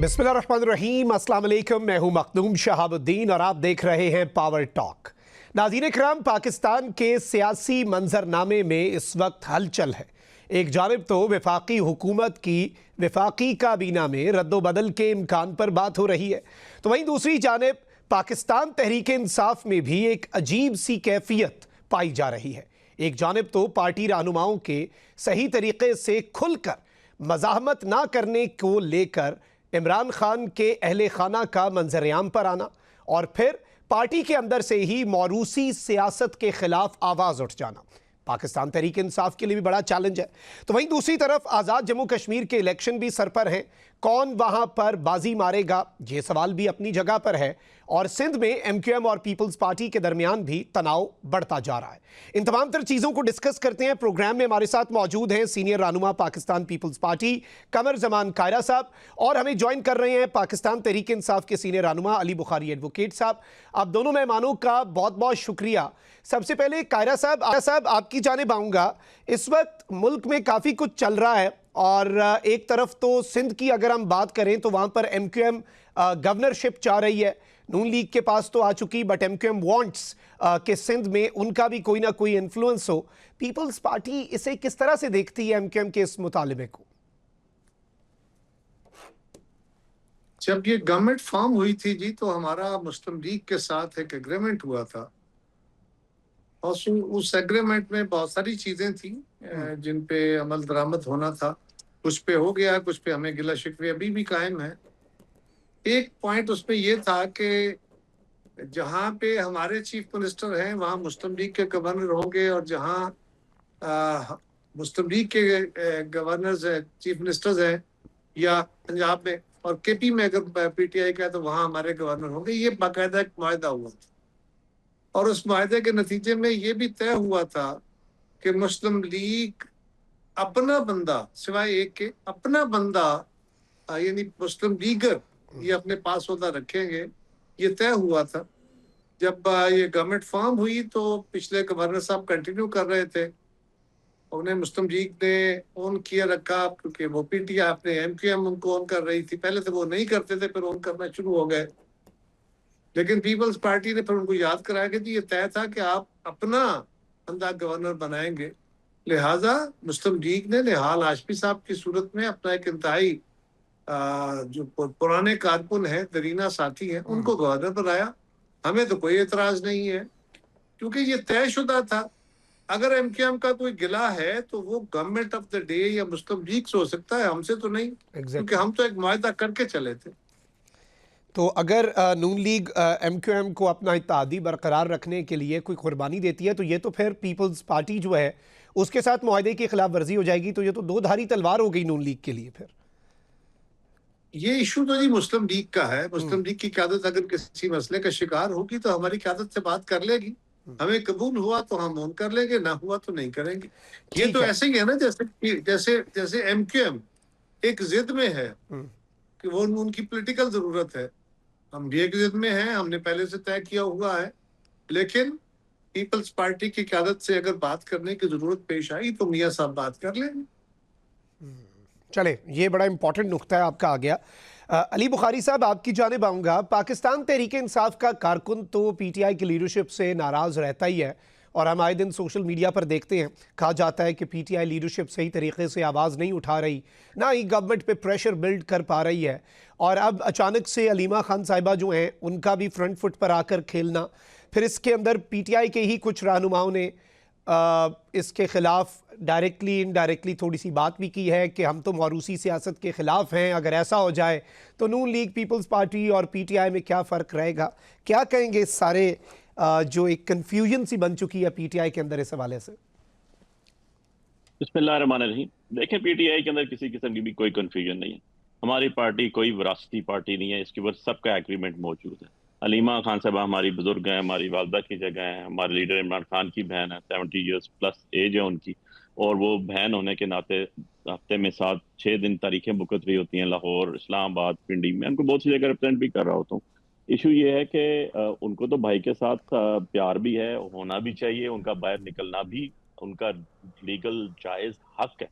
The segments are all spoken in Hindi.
बिस्मिल्लाहिर्रहमानिर्रहीम, अस्सलाम वालेकुम। मैं हूं मखदूम शहाबुद्दीन और आप देख रहे हैं पावर टॉक। नाज़रीन इकराम, पाकिस्तान के सियासी मंजरनामे में इस वक्त हलचल है। एक जानिब तो वफाकी हुकूमत की वफाकी काबीना में रद्दोबदल के इम्कान पर बात हो रही है, तो वहीं दूसरी जानिब पाकिस्तान तहरीक इंसाफ में भी एक अजीब सी कैफियत पाई जा रही है। एक जानिब तो पार्टी रहनुमाओं के सही तरीके से खुलकर मज़ाहमत ना करने को लेकर इमरान खान के अहले खाना का मंजरेआम पर आना, और फिर पार्टी के अंदर से ही मौरूसी सियासत के खिलाफ आवाज़ उठ जाना पाकिस्तान तहरीक इंसाफ के लिए भी बड़ा चैलेंज है। तो वहीं दूसरी तरफ आज़ाद जम्मू कश्मीर के इलेक्शन भी सर पर हैं। कौन वहां पर बाजी मारेगा, ये सवाल भी अपनी जगह पर है। और सिंध में एमक्यूएम और पीपल्स पार्टी के दरमियान भी तनाव बढ़ता जा रहा है। इन तमाम तर चीज़ों को डिस्कस करते हैं। प्रोग्राम में हमारे साथ मौजूद हैं सीनियर रहनुमा पाकिस्तान पीपल्स पार्टी कमर जमान कायरा साहब, और हमें ज्वाइन कर रहे हैं पाकिस्तान तहरीक इंसाफ के सीनियर रहनुमा अली बुखारी एडवोकेट साहब। आप दोनों मेहमानों का बहुत बहुत शुक्रिया। सबसे पहले कायरा साहब आपकी जानिब आऊँगा। इस वक्त मुल्क में काफ़ी कुछ चल रहा है, और एक तरफ तो सिंध की अगर हम बात करें तो वहाँ पर एमक्यूएम गवर्नरशिप चाह रही है। नून लीग के पास तो आ चुकी, बट एमक्यूएम वांट्स कि सिंध में उनका भी कोई ना कोई इन्फ्लुएंस हो। पीपल्स पार्टी इसे किस तरह से देखती है, एमक्यूएम के इस मुतालिबे को? जब ये गवर्नमेंट फॉर्म हुई थी जी, तो हमारा मुस्लिम लीग के साथ एक एग्रीमेंट हुआ था, और उस एग्रीमेंट में बहुत सारी चीजें थी जिन पे अमल दरामद होना था। कुछ पे हो गया, कुछ पे हमें गिला शिकवे अभी भी कायम है। एक पॉइंट उसमें ये था कि जहाँ पे हमारे चीफ मिनिस्टर हैं वहाँ मुस्लिम लीग के गवर्नर होंगे, और जहाँ मुस्लिम लीग के गवर्नर्स हैं, चीफ मिनिस्टर्स हैं, या पंजाब में और केपी में अगर पीटीआई का है तो वहाँ हमारे गवर्नर होंगे। ये बाकायदा एक मुआहदा हुआ था, और उस मुआहदे के नतीजे में ये भी तय हुआ था कि मुस्लिम लीग अपना बंदा, सिवाय एक के, अपना बंदा यानी मुस्लिम लीगर ये अपने पास होता रखेंगे। ये तय हुआ था। जब ये गवर्नमेंट फॉर्म हुई तो पिछले गवर्नर साहब कंटिन्यू कर रहे थे, उन्हें मुस्लिम लीग ने ऑन किया रखा, क्योंकि वो पीटीआई अपने एमक्यूएम उनको ऑन कर रही थी। पहले तो वो नहीं करते थे, फिर ऑन करना शुरू हो गए। लेकिन पीपल्स पार्टी ने फिर उनको याद कराया कि जी ये तय था कि आप अपना बंदा गवर्नर बनाएंगे। लिहाजा मुस्लिम लीग ने निहाल हाशमी साहब की सूरत में अपना एक इंतहाई जो पुराने कारकुन हैं, दरीना साथी हैं, उनको गवर्नर बनाया। हमें तो कोई एतराज नहीं है, क्योंकि ये तयशुदा था। अगर एमक्यूएम का कोई गिला है तो वो गवर्नमेंट ऑफ द डे या मुस्लिम लीग से हो सकता है, हमसे तो नहीं। क्योंकि हम तो एक मुआहदा करके चले थे। तो अगर नून लीग एमक्यूएम को अपना इत्तेहादी बरकरार रखने के लिए कोई कुर्बानी देती है, तो ये तो फिर पीपल्स पार्टी जो है उसके साथ मुआहदे की खिलाफ वर्जी हो जाएगी। तो ये तो दो धारी तलवार हो गई नून लीग के लिए। फिर ये इशू तो जी मुस्लिम लीग का है। मुस्लिम लीग की क़यादत अगर किसी मसले का शिकार होगी तो हमारी क़यादत से बात कर लेगी। हमें कबूल हुआ तो हम ऑन कर लेंगे, ना हुआ तो नहीं करेंगे। ये तो ऐसे ही है ना, जैसे जैसे जैसे एमक्यूएम एक जिद में है कि वो उनकी पॉलिटिकल जरूरत है। हम भी एक जिद में हैं, हमने पहले से तय किया हुआ है। लेकिन पीपल्स पार्टी की क़यादत से अगर बात करने की जरूरत पेश आई तो मियां साहब बात कर लेंगे। चले, ये बड़ा इंपॉर्टेंट नुक्ता है आपका आ गया। अली बुखारी साहब, आपकी जानिब आऊँगा। पाकिस्तान तहरीक इंसाफ का कारकुन तो पीटीआई की लीडरशिप से नाराज़ रहता ही है, और हम आए दिन सोशल मीडिया पर देखते हैं, कहा जाता है कि पीटीआई लीडरशिप सही तरीके से आवाज़ नहीं उठा रही, ना ही गवर्नमेंट पे प्रेशर बिल्ड कर पा रही है। और अब अचानक से अलीमा खान साहिबा जो हैं उनका भी फ्रंट फुट पर आकर खेलना, फिर इसके अंदर पीटीआई के ही कुछ रहनुमाओं ने इसके खिलाफ डायरेक्टली इनडायरेक्टली थोड़ी सी बात भी की है कि हम तो मौरूसी सियासत के खिलाफ हैं, अगर ऐसा हो जाए तो नून लीग, पीपल्स पार्टी और पीटीआई में क्या फ़र्क रहेगा? क्या कहेंगे इस सारे जो एक कन्फ्यूजन सी बन चुकी है पीटीआई के अंदर इस हवाले से? बिस्मिल्लाहिर्रहमानिर्रहीम। देखें, पीटीआई के अंदर किसी किस्म की भी कोई कन्फ्यूजन नहीं है। हमारी पार्टी कोई विरासती पार्टी नहीं है, इसके ऊपर सबका एग्रीमेंट मौजूद है। अलीमा खान साहब हमारी बुजुर्ग हैं, हमारी वालदा की जगह है, हमारे लीडर इमरान खान की बहन है, 70 ईयर्स प्लस एज है उनकी, और वो बहन होने के नाते हफ्ते में 7-6 दिन तारीखें बुकत रही होती हैं, लाहौर, इस्लामाबाद, पिंडी। मैं उनको बहुत सी जगह रिप्रेजेंट भी कर रहा होता हूँ। इशू ये है कि उनको तो भाई के साथ प्यार भी है, होना भी चाहिए, उनका बाहर निकलना भी उनका लीगल जायज़ हक है।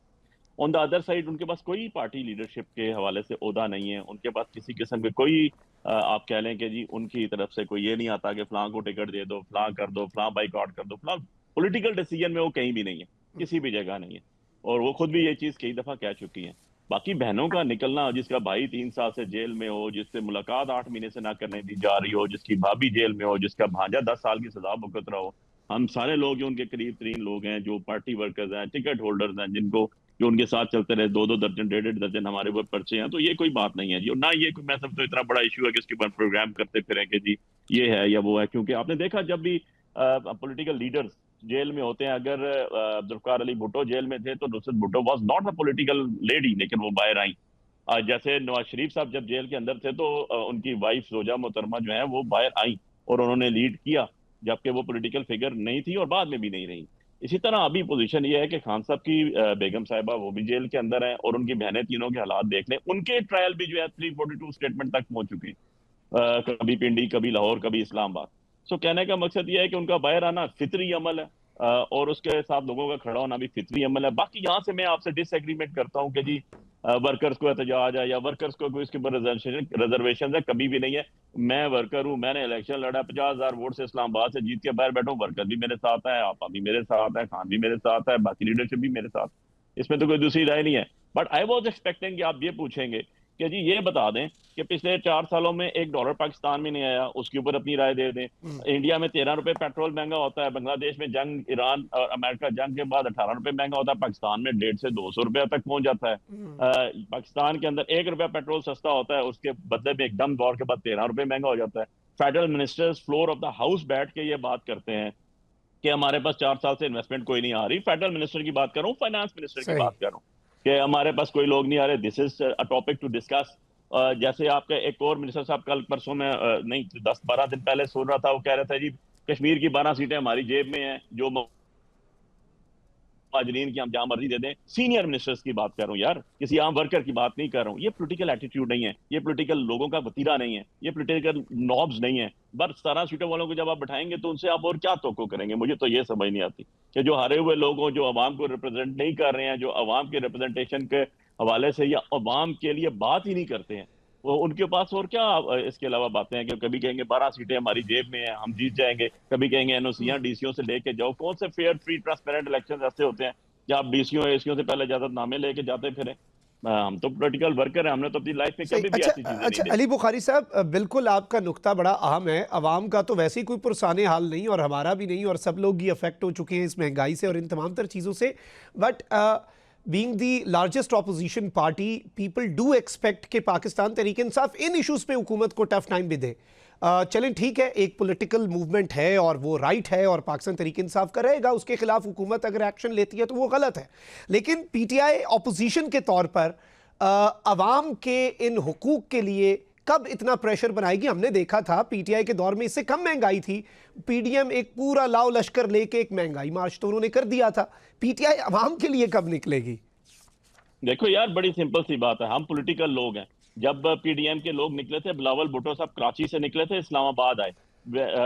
ऑन द अदर साइड उनके पास कोई पार्टी लीडरशिप के हवाले से ओहदा नहीं है, उनके पास किसी किस्म के कोई आप कह लें कि जी उनकी तरफ से कोई ये नहीं आता कि फलां को टिकट दे दो, फलां कर दो, फलां बाइकआउट कर दो, फलां पॉलिटिकल डिसीजन में वो कहीं भी नहीं है, किसी भी जगह नहीं है। और वो खुद भी ये चीज कई दफा कह चुकी हैं। बाकी बहनों का निकलना, जिसका भाई 3 साल से जेल में हो, जिससे मुलाकात 8 महीने से ना करने दी जा रही हो, जिसकी भाभी जेल में हो, जिसका भांजा 10 साल की सजा भुगत रहा हो, हम सारे लोग जो उनके करीब 3 लोग हैं जो पार्टी वर्कर्स हैं, टिकट होल्डर्स हैं, जिनको जो उनके साथ चलते रहे, 2-2 दर्जन 1.5 दर्जन हमारे ऊपर पर्चे हैं, तो ये कोई बात नहीं है जी। और ना ये कोई मैं समझता इतना बड़ा इशू है कि इसके ऊपर प्रोग्राम करते फिरें कि जी ये है या वो है। क्योंकि आपने देखा जब भी पॉलिटिकल लीडर्स जेल में होते हैं, अगर जुल्फकार अली भुट्टो जेल में थे तो Nusrat Bhutto was not a political lady, लेकिन वो बाहर आई। जैसे नवाज शरीफ साहब जब जेल के अंदर थे तो उनकी वाइफ जोजा मोहतरमा जो है वो बाहर आई और उन्होंने लीड किया, जबकि वो पॉलिटिकल फिगर नहीं थी और बाद में भी नहीं रही। इसी तरह अभी पोजीशन ये है कि खान साहब की बेगम साहिबा वो भी जेल के अंदर हैं और उनकी बहनें तीनों के हालात देख लें, उनके ट्रायल भी जो है 342 स्टेटमेंट तक पहुंच चुके हैं, कभी पिंडी, कभी लाहौर, कभी इस्लामाबाद। सो कहने का मकसद ये है कि उनका बाहर आना फितरी अमल है और उसके साथ लोगों का खड़ा होना भी फितरी अमल है। बाकी यहाँ से मैं आपसे डिसएग्रीमेंट करता हूँ कि जी वर्कर्स को एहतजाज है या वर्कर्स को कोई इसके ऊपर रिजर्वेशन है, कभी भी नहीं है। मैं वर्कर हूँ, मैंने इलेक्शन लड़ा, 50,000 वोट से इस्लामाबाद से जीत के बाहर बैठा हूँ, वर्कर भी मेरे साथ है, आपा भी मेरे साथ है, खान भी मेरे साथ है, बाकी लीडरशिप भी मेरे साथ, इसमें तो कोई दूसरी राय नहीं है। बट आई वॉज एक्सपेक्टिंग कि आप ये पूछेंगे कि जी ये बता दें कि पिछले 4 सालों में $1 पाकिस्तान में नहीं आया, उसके ऊपर अपनी राय दे दें। इंडिया में 13 रुपए पेट्रोल महंगा होता है, बांग्लादेश में जंग, ईरान और अमेरिका जंग के बाद 18 रुपए महंगा होता है, पाकिस्तान में 150 से 200 रुपया तक पहुंच जाता है। पाकिस्तान के अंदर 1 रुपया पेट्रोल सस्ता होता है, उसके बदले में एकदम दौर के बाद 13 रुपए महंगा हो जाता है। Federal ministers floor of the house बैठ के ये बात करते हैं कि हमारे पास 4 साल से इन्वेस्टमेंट कोई नहीं आ रही। फेडरल मिनिस्टर की बात कर रहा हूँ, फाइनेंस मिनिस्टर की बात कर रहा हूँ कि हमारे पास कोई लोग नहीं आ रहे। This is a topic to discuss. जैसे आपका एक और मिनिस्टर साहब कल परसों में नहीं 10-12 दिन पहले सुन रहा था, वो कह रहे थे जी कश्मीर की 12 सीटें हमारी जेब में हैं, जो मुहाजिरीन की हम जहां मर्जी दे दें। सीनियर मिनिस्टर्स की बात कर रहा हूँ यार, किसी आम वर्कर की बात नहीं कर रहा हूँ। ये पॉलिटिकल एटीट्यूड नहीं है, ये पॉलिटिकल लोगों का वतीरा नहीं है, ये पॉलिटिकल नॉब्स नहीं है। बस 17 सीटों वालों को जब आप बैठाएंगे तो उनसे आप और क्या तोको करेंगे? मुझे तो ये समझ नहीं आती कि जो हारे हुए लोग हों, जो अवाम को रिप्रेजेंट नहीं कर रहे हैं, जो अवाम के रिप्रेजेंटेशन के हवाले से या अवाम के लिए बात ही नहीं करते हैं, वो उनके पास और क्या इसके अलावा बातें हैं कि कभी कहेंगे 12 सीटें हमारी जेब में हैं, हम जीत जाएंगे, कभी कहेंगे एनओसीआं डीसीओ से लेके जाओ। कौन से फेयर फ्री ट्रांसपेरेंट इलेक्शन ऐसे होते हैं कि आप डीसीओ एसीओ से पहले ज्यादा नामे लेके जाते फिरें? हम तो पॉलिटिकल वर्कर हैं, हमने तो अपनी लाइफ में कभी भी ऐसी चीजें नहीं देखी। अली बुखारी साहब, बिल्कुल आपका नुक्ता बड़ा अहम है। अवाम का तो वैसे ही कोई पुरसाने हाल नहीं और हमारा भी नहीं, और सब लोग ही अफेक्ट हो चुके हैं इस महंगाई से और इन तमाम तर चीज़ों से। But being the largest opposition party, people do expect कि पाकिस्तान तहरीक इंसाफ इन इशूज़ पे हुकूमत को टफ टाइम भी दे। चलें ठीक है, एक पॉलिटिकल मूवमेंट है और वो राइट है और पाकिस्तान तहरीक इंसाफ का रहेगा, उसके खिलाफ हुकूमत अगर एक्शन लेती है तो वो गलत है। लेकिन पीटीआई ऑपोजिशन के तौर पर अवाम के इन हुकूक के लिए कब इतना प्रेशर बनाएगी? हमने देखा था पीटीआई के दौर में इससे कम महंगाई थी, पीडीएम एक पूरा लाव लश्कर लेके एक महंगाई मार्च तो उन्होंने कर दिया था। पीटीआई अवाम के लिए कब निकलेगी? देखो यार, बड़ी सिंपल सी बात है, हम पॉलिटिकल लोग हैं। जब पीडीएम के लोग निकले थे, बिलावल भुट्टो साहब कराची से निकले थे, इस्लामाबाद आए,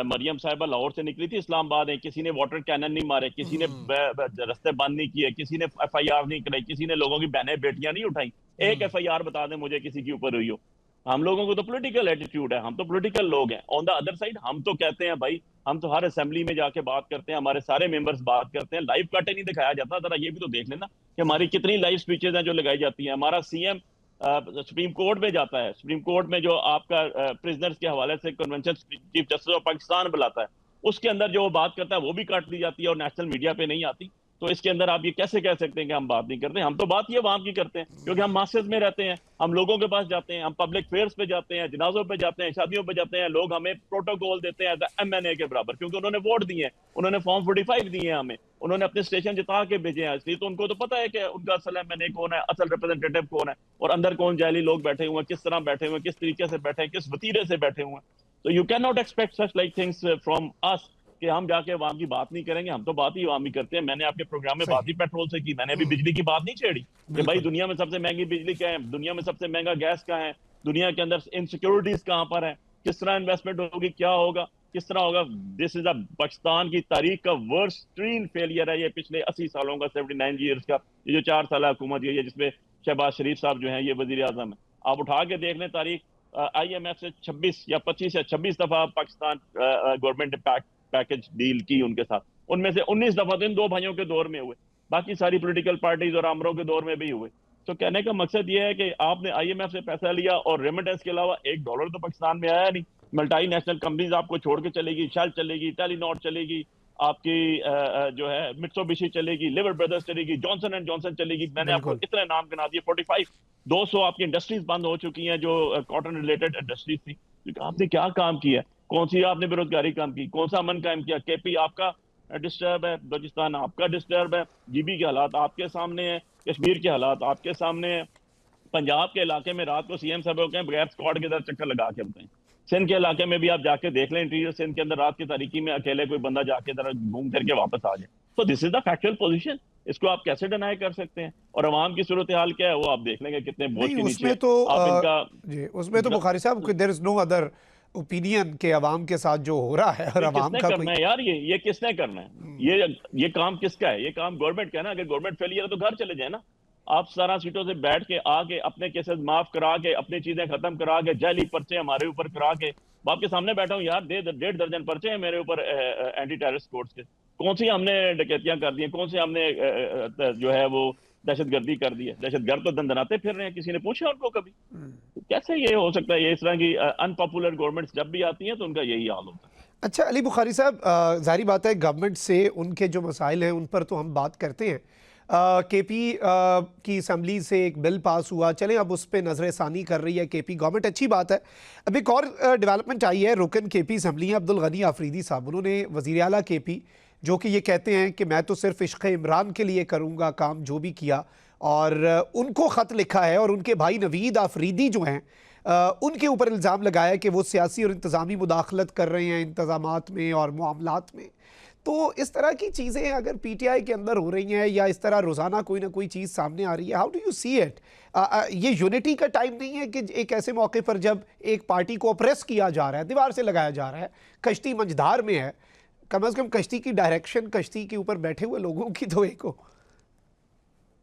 मरियम साहिबा लाहौर से निकली थी, इस्लामाबाद है। किसी ने वाटर कैनन नहीं मारे, किसी ने रास्ते बंद नहीं किए, किसी ने एफआईआर नहीं कराई, किसी ने लोगों की बहनें बेटियां नहीं उठाई। एक एफआईआर बता दें मुझे किसी के ऊपर हुई हो। हम लोगों को तो पॉलिटिकल एटीट्यूड है, हम तो पॉलिटिकल लोग हैं। ऑन द अदर साइड हम तो कहते हैं भाई, हम तो हर असेंबली में जाके बात करते हैं, हमारे सारे मेंबर्स बात करते हैं। लाइव कट नहीं दिखाया जाता, जरा ये भी तो देख लेना कि हमारी कितनी लाइव स्पीचेज हैं जो लगाई जाती हैं। हमारा सीएम सुप्रीम कोर्ट में जाता है, सुप्रीम कोर्ट में जो आपका प्रिजनर्स के हवाले से convention chief justice of Pakistan बुलाता है, उसके अंदर जो वो बात करता है वो भी काट दी जाती है और नेशनल मीडिया पे नहीं आती। तो इसके अंदर आप ये कैसे कह सकते हैं कि हम बात नहीं करते? हम तो बात ये अवाम की करते हैं, क्योंकि हम मासेस में रहते हैं, हम लोगों के पास जाते हैं, हम पब्लिक फेयर्स पे जाते हैं, जनाजों पे जाते हैं, शादियों पे जाते हैं। लोग हमें प्रोटोकॉल देते हैं एमएनए के बराबर, क्योंकि उन्होंने वोट दिए हैं, उन्होंने फॉर्म 45 दिए हैं हमें, उन्होंने अपने स्टेशन जिता के भेजे हैं। इसलिए तो उनको तो पता है कि उनका असल एमएनए कौन है, असल रिप्रेजेंटेटिव कौन है, और अंदर कौन जाली लोग बैठे हुए हैं, किस तरह बैठे हुए हैं, किस तरीके से बैठे हैं, किस वतीरे से बैठे हुए हैं। तो you can not expect such like things from us कि हम जाके अवाम की बात नहीं करेंगे। हम तो बात ही अवामी करते हैं। मैंने आपके प्रोग्राम में बात ही पेट्रोल से की, मैंने अभी बिजली की बात नहीं छेड़ी कि भाई दुनिया में सबसे महंगी बिजली क्या है, दुनिया में सबसे महंगा गैस क्या है, दुनिया के अंदर इनसिक्योरिटीज कहां पर है, किस तरह इन्वेस्टमेंट होगी, क्या होगा, किस तरह होगा। दिस इज अ पाकिस्तान की तारीख का वर्स्टीन फेलियर है ये पिछले 80 सालों का, 79 ईयर्स का। ये जो 4 साल हुकूमत है जिसमें शहबाज शरीफ साहब जो हैं ये वजीर आजम है, आप उठा के देख लें तारीख, IMF से 26 या 25 या 26 दफा पाकिस्तान गवर्नमेंट ने पैकेज डील की उनके साथ, उनमें से 19 दफा तो इन दो भाइयों के दौर में हुए, बाकी सारी पॉलिटिकल पार्टीज और आमरों के दौर में भी हुए। तो कहने का मकसद ये है कि आपने IMF से पैसा लिया और रेमिटेंस के अलावा $1 तो पाकिस्तान में आया नहीं। मल्टी नेशनल कंपनीज आपको छोड़ के चलेगी, शेल चलेगी, टेलीनॉर चलेगी, आपकी जो है मित्सुबिशी चलेगी, लिवर ब्रदर्स चलेगी, जॉनसन एंड जॉनसन चलेगी। मैंने आपको इतने नाम गिना दिए, 45 200 आपकी इंडस्ट्रीज बंद हो चुकी हैं जो कॉटन रिलेटेड इंडस्ट्रीज थी। आपने क्या काम किया, कौन सी आपने बेरोजगारी काम की, कौन सा अमन कायम किया। KP आपका डिस्टर्ब है, बलूचिस्तान आपका डिस्टर्ब है, GB के हालात आपके सामने हैं, कश्मीर के हालात आपके सामने हैं, पंजाब के इलाके में रात को CM साहब होते हैं बगैर स्क्वाड के तरह चक्कर लगा के होते हैं। सिंध के इलाके में भी आप जाके देख लें, इंटीरियर सिंध के अंदर रात की तारीकी में अकेले कोई बंदा जाके तरह घूम फिर के वापस आ जाए। तो this is the factual position, इसको आप कैसे डिनाई कर सकते हैं। और अवाम की सूरत हाल क्या है वो आप देख लेंगे, कितने बोझ के नीचे उसमें तो आप इनका जी, उसमें तो बुखारी साहब there is no other opinion के अवाम के साथ जो हो रहा है, और अवाम का करना है यार, ये किसने करना है, ये काम किसका है, ये काम गवर्नमेंट का है ना। अगर गवर्नमेंट फेलियर है तो घर चले जाए ना। आप 17 सीटों से बैठ के आके अपने केसेस माफ करा के अपनी चीजें खत्म करा के जाली पर्चे हमारे ऊपर करा के, आपके सामने बैठा हूं यार, 1.5 दर्जन पर्चे हैं मेरे ऊपर एंटी टेररिस्ट कोर्ट्स के। कौन सी हमने डकैतियां कर दी हैं, कौन से हमने जो है वो दहशतगर्दी कर दी है। दहशतगर्द तो दंदनाते फिर रहे हैं, किसी ने पूछा उनको कभी? तो कैसे ये हो सकता है? ये इस तरह की अनपॉपुलर गवर्नमेंट्स जब भी आती हैं तो उनका यही हाल होता है। अच्छा अली बुखारी साहब, जाहिर बात है गवर्नमेंट से उनके जो मसाइल हैं उन पर तो हम बात करते हैं। KP की असम्बली से एक बिल पास हुआ, चलें अब उस पर नजर षानी कर रही है KP गवर्नमेंट, अच्छी बात है। अब एक और डेवलपमेंट आई है, रुकन KP असम्बली हैं अब्दुल गनी आफरीदी साहब, उन्होंने वज़ीर आला KP जो कि ये कहते हैं कि मैं तो सिर्फ इश्क़ इमरान के लिए करूँगा काम जो भी किया, और उनको ख़त लिखा है और उनके भाई नवीद आफरीदी जो हैं उनके ऊपर इल्ज़ाम लगाया है कि वो सियासी और इंतज़ामी मुदाखलत कर रहे हैं इंतज़ामात में और मामलात में। तो इस तरह की चीज़ें अगर PTI के अंदर हो रही हैं या इस तरह रोज़ाना कोई ना कोई चीज़ सामने आ रही है, how do you see it? ये यूनिटी का टाइम नहीं है कि एक ऐसे मौके पर जब एक पार्टी को ऑप्रेस किया जा रहा है, दीवार से लगाया जा रहा है, कश्ती मंझधार में है, कम से कम कश्ती की डायरेक्शन, कश्ती के ऊपर बैठे हुए लोगों की तो एक हो।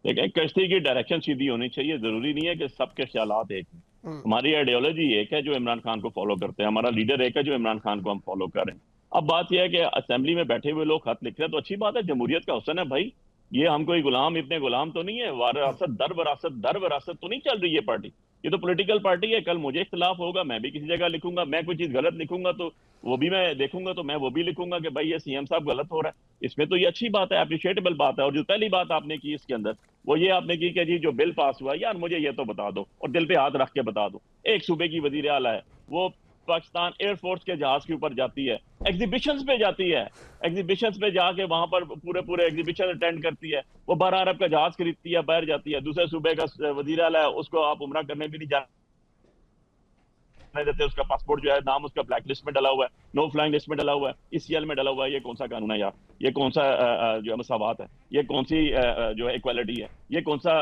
देखिए, कश्ती की डायरेक्शन सीधी होनी चाहिए, जरूरी नहीं है कि सबके ख्यालात एक हैं। हमारी आइडियोलॉजी एक है जो इमरान खान को फॉलो करते हैं, हमारा लीडर एक है जो इमरान खान को हम फॉलो करें। अब बात यह है कि असेंबली में बैठे हुए लोग खत लिख रहे हैं तो अच्छी बात है, जमहूरियत का हुस्न है भाई। ये हम कोई गुलाम, इतने गुलाम तो नहीं है, वरासत दर वरासत तो नहीं चल रही है पार्टी। ये तो पॉलिटिकल पार्टी है, कल मुझे इख्तिलाफ होगा, मैं भी किसी जगह लिखूंगा, मैं कोई चीज गलत लिखूंगा तो वो भी मैं देखूंगा तो मैं वो भी लिखूंगा कि भाई ये CM साहब गलत हो रहा है। इसमें तो ये अच्छी बात है, अप्रिशिएटेबल बात है। और जो पहली बात आपने की इसके अंदर वो ये आपने की कि जी जो बिल पास हुआ, यार मुझे ये तो बता दो और दिल पे हाथ रख के बता दो, एक सूबे की वजीर आला है, वो पाकिस्तान एयरफोर्स के जहाज के ऊपर जाती है, एग्जीबिशंस पे जाती है, एग्जीबिशंस पे जाके वहां पर पूरे एग्जीबिशन अटेंड करती है, वो 12 अरब का जहाज खरीदती है, बाहर जाती है। दूसरे सूबे का वजीर आला है, उसको आप उमरा करने भी नहीं जाने देते, उसका पासपोर्ट जो है नाम उसका ब्लैक लिस्ट में डला हुआ है, नो फ्लाइंग लिस्ट में डला हुआ है, ECL में डला हुआ है। ये कौन सा कानून है यार? ये कौन सा जो है मसावात है? ये कौन सी जो है इक्वालिटी है? ये कौन सा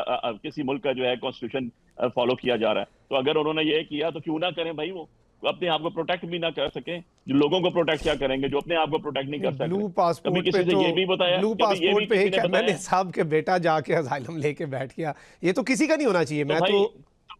किसी मुल्क का जो है कॉन्स्टिट्यूशन फॉलो किया जा रहा है? तो अगर उन्होंने ये किया तो क्यों ना करें भाई, वो अपने आप को प्रोटेक्ट भी ना कर सके, जो लोगों को प्रोटेक्ट क्या करेंगे जो अपने आप को प्रोटेक्ट नहीं कर सकते। ब्लू पासपोर्ट पे तो ये भी बताया, ब्लू पासपोर्ट पे एक MLA साहब के बेटा जाके असाइलम लेके बैठ गया, ये तो किसी का नहीं होना चाहिए। मैं तो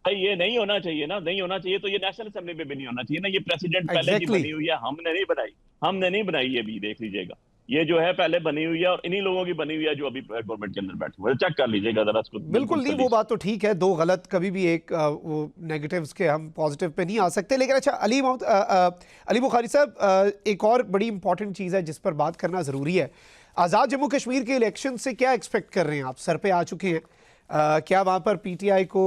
भाई ये नहीं होना चाहिए ना, नहीं होना चाहिए तो ये नेशनल असेंबली में भी नहीं होना चाहिए ना। ये प्रेसिडेंट पहले की बनी हुई है, हमने नहीं बनाई, ये भी देख लीजिएगा, ये जो है पहले बनी हुई है और इन्हीं लोगों की बनी हुई है जो अभी गवर्नमेंट के अंदर बैठे हुए, चेक कर लीजिएगा जरा इसको। बिल्कुल नहीं, वो बात तो ठीक है, दो गलत कभी भी एक वो नेगेटिव्स के हम पॉजिटिव पे नहीं आ सकते। लेकिन अच्छा अली बुखारी साहब, एक और बड़ी इंपॉर्टेंट चीज़ है जिस पर बात करना ज़रूरी है। आज़ाद जम्मू कश्मीर के इलेक्शन से क्या एक्सपेक्ट कर रहे हैं आप? सर पे आ चुके हैं, क्या वहाँ पर PTI को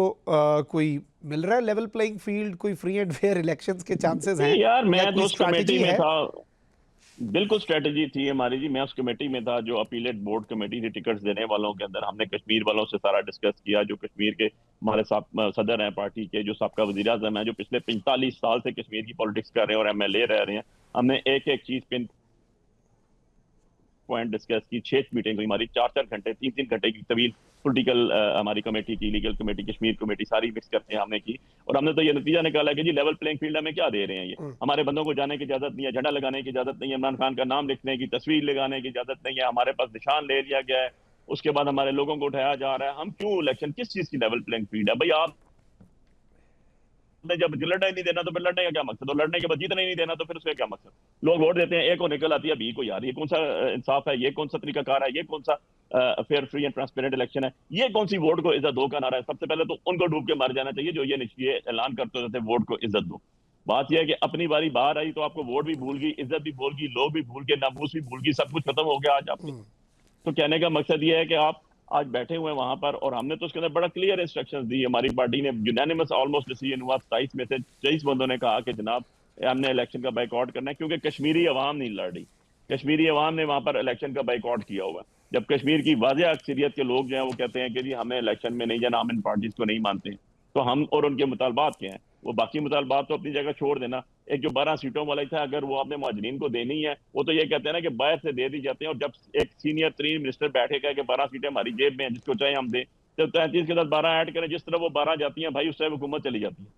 कोई मिल रहा है लेवल प्लेइंग फील्ड, कोई फ्री एंड फेयर इलेक्शंस के चांसेस हैं? यार मैं तो उस कमेटी में था, बिल्कुल स्ट्रेटजी थी हमारी जी, मैं उस कमेटी में था जो अपीलेट बोर्ड कमेटी थी टिकट्स देने वालों के अंदर। हमने कश्मीर वालों से सारा डिस्कस किया, जो कश्मीर के हमारे सदर हैं पार्टी के, जो सबका वज़ीर आज़म है, जो पिछले 45 साल से कश्मीर की पॉलिटिक्स कर रहे हैं और MLA रह रहे हैं। हमने एक एक चीज पिन पॉइंट डिस्कस की, 6 मीटिंग हुई हमारी, 4-4 घंटे 3-3 घंटे की तवील पॉलिटिकल हमारी कमेटी की, लीगल कमेटी, कश्मीर कमेटी, सारी मिक्स करके हमने की, और हमने तो ये नतीजा निकाला कि जी लेवल प्लेइंग फील्ड हमें क्या दे रहे हैं ये। हमारे बंदों को जाने की इजाजत नहीं है, झंडा लगाने की इजाजत नहीं है, इमरान खान का नाम लिखने की, तस्वीर लगाने की इजाजत नहीं है, हमारे पास निशान ले लिया गया है, उसके बाद हमारे लोगों को उठाया जा रहा है। हम क्यों इलेक्शन, किस चीज की लेवल प्लेइंग फील्ड है भाई? आप जब लड़ना ही नहीं देना तो फिर लड़ने का क्या मकसद, और लड़ने के बाद जीतना ही नहीं देना तो फिर उसका क्या मकसद? लोग वोट देते हैं, एक को निकल आती है बी को, यार ये कौन सा इंसाफ है, ये कौन सा तरीकाकार है, ये कौन सा fair free and transparent election है, ये कौन सी वोट को इज्जत दो का नारा है? सबसे पहले तो उनको डूब के मर जाना चाहिए जो ये ऐलान करते होते वोट को इज्जत दो। बात यह है कि अपनी बारी बाहर आई तो आपको वोट भी भूल गई, इज्जत भी भूल गई, लोग भी भूल गए, नामूस भी भूल गई, सब कुछ खत्म हो गया आज आपके। तो कहने का मकसद ये है कि आप आज बैठे हुए हैं वहां पर, और हमने तो उसके अंदर बड़ा क्लियर इंस्ट्रक्शंस दी। हमारी पार्टी ने यूनानिमस ऑलमोस्ट डिसीजन हुआ, 27 में से 23 बंदों ने कहा कि जनाब हमने इलेक्शन का बाइकआउट करना है, क्योंकि कश्मीरी अवाम नहीं लड़ रही। कश्मीरी अवाम ने वहां पर इलेक्शन का बाइकआउट किया हुआ है। जब कश्मीर की वाज़ेह अक्सरियत के लोग जो है वो कहते हैं कि जी हमें इलेक्शन में नहीं जाना, हम इन पार्टीज को नहीं मानते हैं, तो हम और उनके मुतालबात क्या हैं? वो बाकी मुतालबात तो अपनी जगह छोड़ देना। एक जो 12 सीटों वाला था, अगर वो आपने मुहाजिरीन को देनी है, वो तो ये कहते हैं ना कि बाहर से दे दी जाते हैं, और जब एक सीनियर 3 मिनिस्टर बैठे कहे कि 12 सीटें हमारी जेब में हैं, जिसको चाहे हम दें, तो 33 के साथ 12 ऐड करें, जिस तरह वो 12 जाती हैं भाई, उस तरह हुकूमत चली जाती है।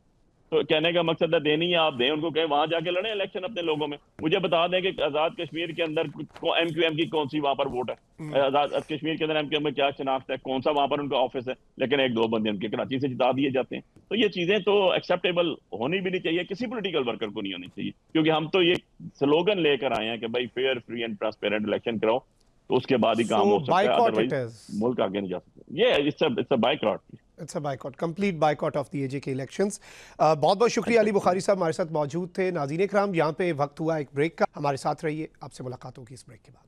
तो कहने का मकसद है देनी है, आप दें उनको, कहें वहां जाके लड़े इलेक्शन अपने लोगों में। मुझे बता दें कि आजाद कश्मीर के अंदर एमक्यूएम की कौन सी वहां पर वोट है? आजाद कश्मीर के अंदर एमक्यूएम में क्या शनाख्त है, कौन सा वहां पर उनका ऑफिस है? लेकिन 1-2 बंदे उनके कराची से जिता दिए जाते हैं। तो ये चीजें तो एक्सेप्टेबल होनी भी नहीं चाहिए, किसी पोलिटिकल वर्कर को नहीं होनी चाहिए, क्योंकि हम तो ये स्लोगन लेकर आए हैं कि भाई fair free and transparent election कराओ, तो उसके बाद ही काम हो सकता है, अदरवाइज मुल्क आगे नहीं जा सकता। ये it's a wipeout. It's a wipeout, complete wipeout of the A J K elections. बहुत बहुत शुक्रिया अली बुखारी साहब हमारे साथ मौजूद थे। नाज़रीन इकराम, यहाँ पे वक्त हुआ एक ब्रेक का, हमारे साथ रहिए, आपसे मुलाकात होगी इस ब्रेक के बाद।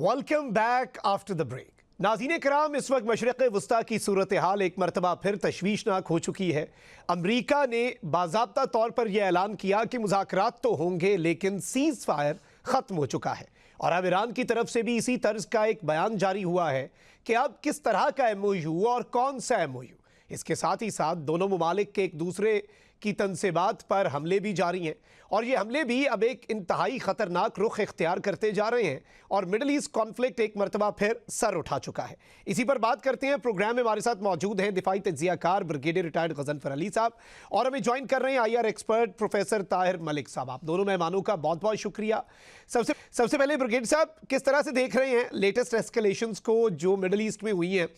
Welcome back after the break. नाज़रीन कराम, इस वक्त मशरिक़ वस्ता की सूरत हाल एक मरतबा फिर तशवीशनाक हो चुकी है। अमरीका ने बाज़ाब्ता तौर पर यह ऐलान किया कि मुज़ाकरात तो होंगे लेकिन सीज़ फायर ख़त्म हो चुका है, और अब ईरान की तरफ से भी इसी तर्ज का एक बयान जारी हुआ है कि अब किस तरह का MOU और कौन सा MOU। इसके साथ ही साथ दोनों ममालिक के एक दूसरे की तनसीबात पर हमले भी जारी हैं, और ये हमले भी अब एक इंतहाई ख़तरनाक रुख इख्तियार करते जा रहे हैं, और मिडल ईस्ट कॉन्फ्लिक्ट एक मरतबा फिर सर उठा चुका है। इसी पर बात करते हैं। प्रोग्राम में हमारे साथ मौजूद हैं दिफाई तज्जियाकार ब्रिगेडियर रिटायर्ड गजनफर अली साहब, और हमें ज्वाइन कर रहे हैं IR expert professor Tahir Malik साहब। आप दोनों मेहमानों का बहुत बहुत शुक्रिया। सबसे पहले ब्रिगेडियर साहब, किस तरह से देख रहे हैं लेटेस्ट एस्केलेशंस को जो मिडल ईस्ट में हुई हैं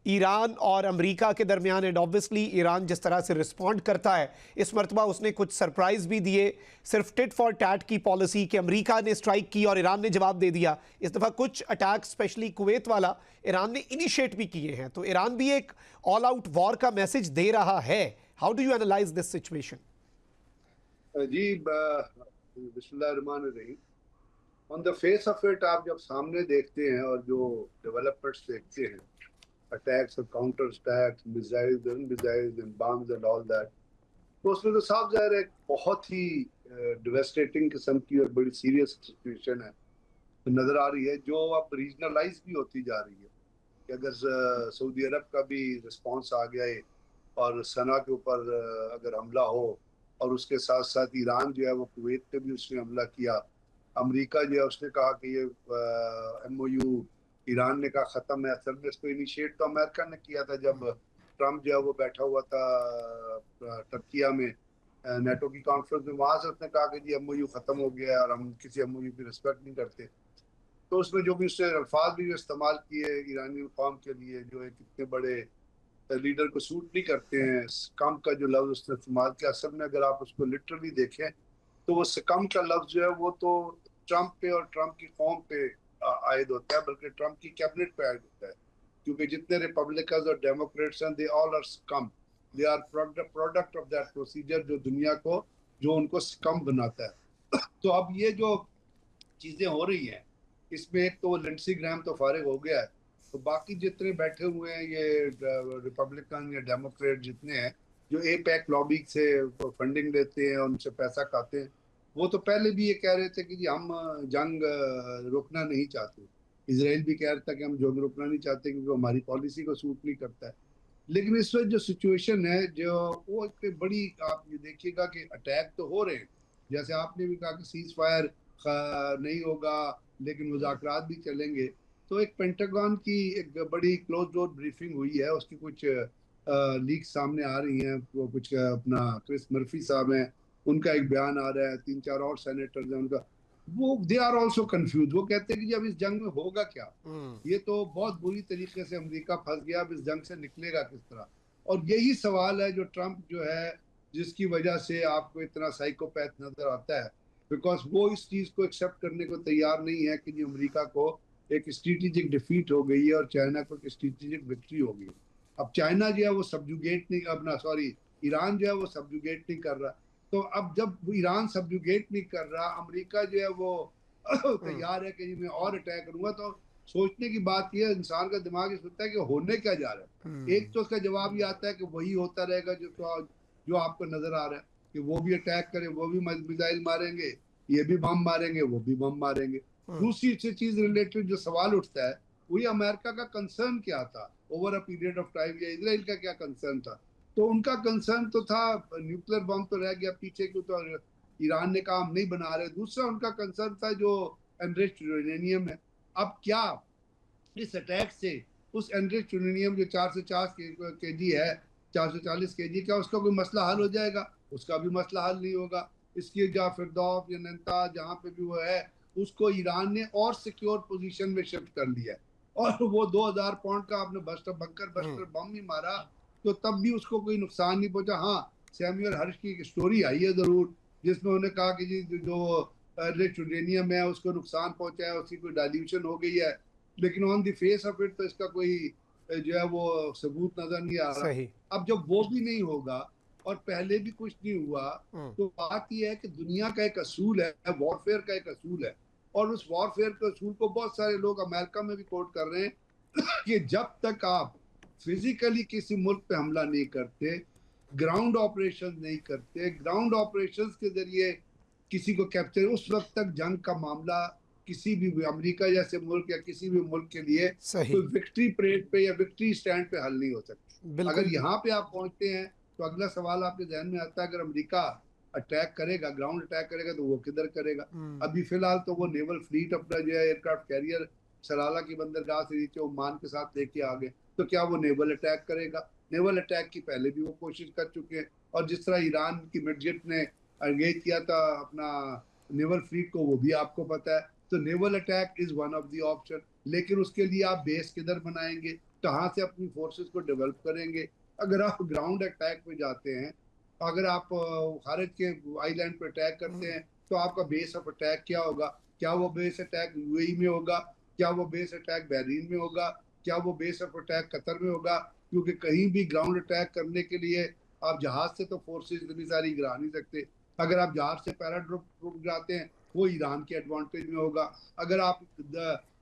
ईरान और अमेरिका के दरमियान? एंड ऑब्वियसली ईरान जिस तरह से रिस्पॉन्ड करता है, इस मरतबा उसने कुछ सरप्राइज भी दिए, सिर्फ टिट फॉर टैट की पॉलिसी कि अमेरिका ने स्ट्राइक की और ईरान ने जवाब दे दिया। इस दफ़ा कुछ अटैक स्पेशली कुवैत वाला ईरान ने इनिशिएट भी किए हैं, तो ईरान भी एक ऑल आउट वॉर का मैसेज दे रहा है। How do you analyse this situation? जी बिस्मिल्लाहिर्रहमानिर्रहीम। On the face of it, आप जब सामने देखते हैं और जो डेवलपमेंट्स देखते हैं, attacks and counter attacks, missiles and bombs and all that, तो उसमें तो साफ ज़ाहिर है बहुत ही डिवेस्टेटिंग किस्म की और बड़ी सीरियस सिचुएशन है नज़र आ रही है, जो अब रीजनलाइज भी होती जा रही है कि अगर सऊदी अरब का भी रिस्पांस आ गया है और सना के ऊपर अगर हमला हो, और उसके साथ साथ ईरान जो है वो कुवैत पे भी उसने हमला किया, अमेरिका जो है उसने कहा कि ये MOU ईरान ने कहा ख़त्म है। असल में इसको इनिशिएट तो अमेरिका ने किया था जब ट्रम्प जो है वो बैठा हुआ था टर्किया में नेटो की कॉन्फ्रेंस में, वहाँ से उसने कहा कि जी MOU ख़त्म हो गया है और हम किसी MOU की रिस्पेक्ट नहीं करते। तो उसमें जो भी उसने अल्फाज भी इस्तेमाल किए ईरानी कौम के लिए, जो एक इतने बड़े लीडर को सूट नहीं करते हैं, स्कम का जो लफ्ज़ उसने इस्तेमाल किया, असल में अगर आप उसको लिटरली देखें तो वो स्कम का लफ्ज़ जो है वो तो ट्रम्प पे और ट्रम्प की कौम पे आयद होता है, बल्कि ट्रम्प की कैबिनेट पे आयद होता है, क्योंकि जितने रिपब्लिकन्स और डेमोक्रेट्स हैं, they all are scum, they are product of that procedure जो दुनिया को, जो उनको स्कम बनाता है। तो अब ये जो चीज़ें हो रही हैं, इसमें एक तो लिंडसी ग्राहम तो फारिग हो गया है, तो बाकी जितने बैठे हुए हैं ये रिपब्लिकन या डेमोक्रेट जितने हैं जो एपैक लॉबी से फंडिंग लेते हैं उनसे पैसा खाते हैं, वो तो पहले भी ये कह रहे थे कि जी हम जंग रोकना नहीं चाहते। इसराइल भी कह रहा था कि हम जंग रोकना नहीं चाहते क्योंकि हमारी पॉलिसी को सूट नहीं करता है। लेकिन इस वक्त जो सिचुएशन है जो वो एक बड़ी, आप ये देखिएगा कि अटैक तो हो रहे हैं, जैसे आपने भी कहा कि सीज फायर नहीं होगा लेकिन मुज़ाकरात भी चलेंगे। तो एक पेंटागन की एक बड़ी क्लोज डोर ब्रीफिंग हुई है, उसकी कुछ लीक सामने आ रही हैं। वो कुछ अपना क्रिस मर्फी साहब हैं, उनका एक बयान आ रहा है, 3-4 और सेनेटर्स हैं उनका, वो दे आर ऑल्सो कंफ्यूज। वो कहते हैं कि जब इस जंग में होगा क्या, ये तो बहुत बुरी तरीके से अमेरिका फंस गया, अब इस जंग से निकलेगा किस तरह। और यही सवाल है जो ट्रंप जो है, जिसकी वजह से आपको इतना साइकोपैथ नजर आता है, बिकॉज वो इस चीज को एक्सेप्ट करने को तैयार नहीं है कि अमेरिका को एक स्ट्रेटेजिक डिफीट हो गई है और चाइना को एक स्ट्रेटेजिक विक्ट्री हो गई है। अब चाइना जो है वो सबजुगेट नहीं, अपना सॉरी ईरान जो है वो सबजुगेट नहीं कर रहा। तो अब जब ईरान सबजुगेट नहीं कर रहा, अमेरिका जो है वो तैयार है कि मैं और अटैक करूंगा, तो सोचने की बात यह है, इंसान का दिमाग ये सोचता है कि होने क्या जा रहा है। एक तो उसका जवाब ये आता है कि वही होता रहेगा जो आपको नजर आ रहा है, कि वो भी अटैक करे, वो भी मिसाइल मारेंगे, ये भी बम मारेंगे, वो भी बम मारेंगे। दूसरी चीज रिलेटेड जो सवाल उठता है वही अमेरिका का कंसर्न क्या था over a period of time, या इजराइल का क्या कंसर्न था। तो उनका कंसर्न तो था न्यूक्लियर बम तो रह गया पीछे, क्यों तो ईरान ने कहा हम नहीं बना रहे। दूसरा उनका कंसर्न था जो एनरिच्ड यूरेनियम है। अब क्या इस अटैक से उस एनरिच्ड यूरेनियम जो 450 केजी है, 440 केजी, क्या उसका कोई मसला हल हो जाएगा? उसका भी मसला हल नहीं होगा। इसकी जहाँ फिरदौस या नंता जहाँ पे भी वो है, उसको ईरान ने और सिक्योर पोजीशन में शिफ्ट कर लिया है। और वो 2000 पाउंड का आपने बस्टर बम ही मारा, तो तब भी उसको कोई नुकसान नहीं पहुंचा। हाँ, सैमुअल हर्ष की एक स्टोरी आई है जरूर, जिसमें उन्होंने कहा कि जी जो यूरेनियम है उसको नुकसान पहुंचा है, उसकी कोई डाइल्यूशन हो गई है, लेकिन on the face of it तो इसका कोई जो है वो सबूत नजर नहीं आ रहा। अब जब वो भी नहीं होगा और पहले भी कुछ नहीं हुआ, तो बात यह है कि दुनिया का एक असूल है, वॉरफेयर का एक असूल है, और उस वॉरफेयर के असूल को बहुत सारे लोग अमेरिका में भी कोट कर रहे हैं कि जब तक आप फिजिकली किसी मुल्क पे हमला नहीं करते, ग्राउंड ऑपरेशन नहीं करते, ग्राउंड ऑपरेशंस के जरिए किसी को कैप्चर, उस वक्त तक जंग का मामला किसी भी अमेरिका जैसे मुल्क या किसी भी मुल्क के लिए कोई विक्ट्री परेड पे या विक्ट्री स्टैंड पे हल नहीं हो सकती। अगर यहाँ पे आप पहुंचते हैं तो अगला सवाल आपके ध्यान में आता है, अगर अमेरिका अटैक करेगा, ग्राउंड अटैक करेगा, तो वो किधर करेगा? अभी फिलहाल तो वो नेवल फ्लीट अपना जो है एयरक्राफ्ट कैरियर सलाला की बंदरगाह से नीचे ओमान के साथ लेके आ गए, तो क्या वो नेवल अटैक करेगा? नेवल अटैक की पहले भी वो कोशिश कर चुके हैं, और जिस तरह ईरान की मिडजेट ने एंगेज किया था अपना नेवल फ्लीट को, वो भी आपको पता है। तो naval attack is one of the option, लेकिन उसके लिए आप बेस किधर बनाएंगे, कहाँ से अपनी फोर्सेस को डेवलप करेंगे? अगर आप ग्राउंड अटैक पे जाते हैं, अगर आप खारिज के आइलैंड पे अटैक करते हैं, तो आपका बेस ऑफ अटैक क्या होगा? क्या वो बेस अटैक यूएई में होगा? क्या वो बेस अटैक बहरीन में होगा? क्या वो बेस ऑफ अटैक कतर में होगा? क्योंकि कहीं भी ग्राउंड अटैक करने के लिए आप जहाज से तो फोर्सेज इतनी सारी गिरा नहीं सकते। अगर आप जहाज से पैराट्रूप गिराते हैं, वो ईरान के एडवांटेज में होगा। अगर आप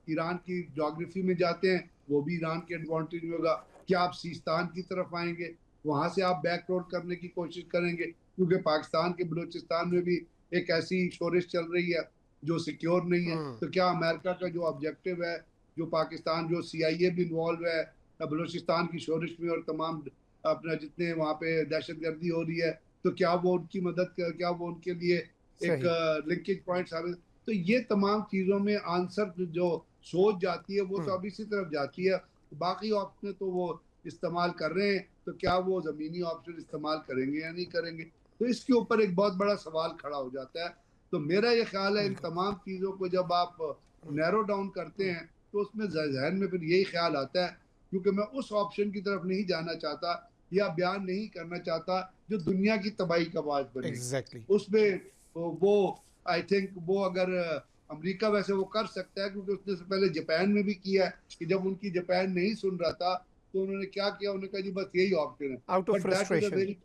ईरान की ज्योग्राफी में जाते हैं, वो भी ईरान के एडवांटेज में होगा। क्या आप सीस्तान की तरफ आएंगे, वहां से आप बैक रोड करने की कोशिश करेंगे? क्योंकि पाकिस्तान के बलूचिस्तान में भी एक ऐसी शोरिश चल रही है जो सिक्योर नहीं है। तो क्या अमेरिका का जो ऑब्जेक्टिव है, जो पाकिस्तान, जो CIA भी इन्वॉल्व है बलूचिस्तान की शोरिश में, और तमाम अपना जितने वहाँ पे दहशतगर्दी हो रही है, तो क्या वो उनकी मदद कर, क्या वो उनके लिए एक लिंकेज पॉइंट साबित? तो ये तमाम चीजों में आंसर जो सोच जाती है वो तो अब इसी तरफ जाती है। बाकी ऑप्शन तो वो इस्तेमाल कर रहे हैं, तो क्या वो जमीनी ऑप्शन इस्तेमाल करेंगे या नहीं करेंगे? तो इसके ऊपर एक बहुत बड़ा सवाल खड़ा हो जाता है। तो मेरा ये ख्याल है इन तमाम चीजों को जब आप नैरो डाउन करते हैं, तो उसमें जहन में फिर यही ख्याल आता है, क्योंकि मैं उस ऑप्शन की तरफ नहीं जाना चाहता या बयान नहीं करना चाहता जो दुनिया की तबाही का बात बने। उसमें वो आई थिंक वो अगर अमेरिका वैसे वो कर सकता है, क्योंकि उसने से पहले जापान में भी किया है कि जब उनकी जापान नहीं सुन रहा था तो उन्होंने क्या किया, उन्होंने कहा जी बस यही ऑप्शन है, आउट ऑफ फ्रस्ट्रेशन।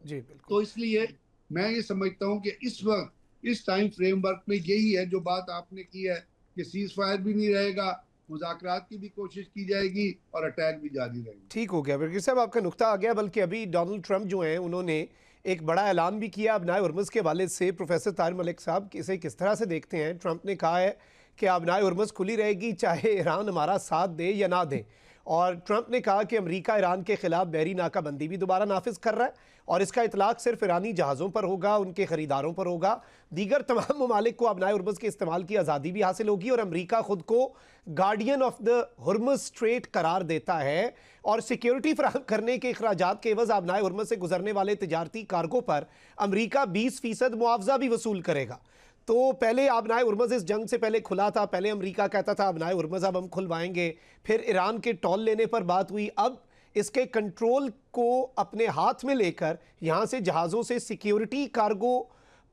जी, तो इसलिए मैं ये समझता हूँ कि इस वक्त इस टाइम फ्रेमवर्क में यही है जो बात आपने की है कि सीज फायर भी नहीं रहेगा, मुज़ाकरात की भी कोशिश की जाएगी और अटैक भी जारी रहेंगे। ठीक हो गया बरगीर साहब, आपका नुक्ता आ गया। बल्कि अभी डोनाल्ड ट्रंप जो हैं उन्होंने एक बड़ा ऐलान भी किया अबनाए उर्मुज़ के हवाले से। प्रोफेसर ताहिर मलिक साहब, इसे किस तरह से देखते हैं? ट्रंप ने कहा है कि अबनाए उर्मुज़ खुली रहेगी चाहे ईरान हमारा साथ दे या ना दे, और ट्रंप ने कहा कि अमेरिका ईरान के खिलाफ बहरी नाकाबंदी भी दोबारा नाफिज कर रहा है और इसका इतलाक सिर्फ ईरानी जहाज़ों पर होगा, उनके खरीदारों पर होगा। दीगर तमाम ममालिक को अबनाए उर्मुज़ के इस्तेमाल की आज़ादी भी हासिल होगी और अमेरिका खुद को guardian of the Hormuz straight करार देता है और सिक्योरिटी फराहम करने के अखराजात के एवज़ अबनाए उर्मुज़ से गुजरने वाले तिजारती कार्गो पर अमेरिका 20% मुआवजा भी वसूल करेगा। तो पहले अबनाए उर्मुज़ इस जंग से पहले खुला था, पहले अमेरिका कहता था अबनाए उर्मुज़ अब हम खुलवाएंगे, फिर ईरान के टॉल लेने पर बात हुई, अब इसके कंट्रोल को अपने हाथ में लेकर यहाँ से जहाज़ों से सिक्योरिटी कार्गो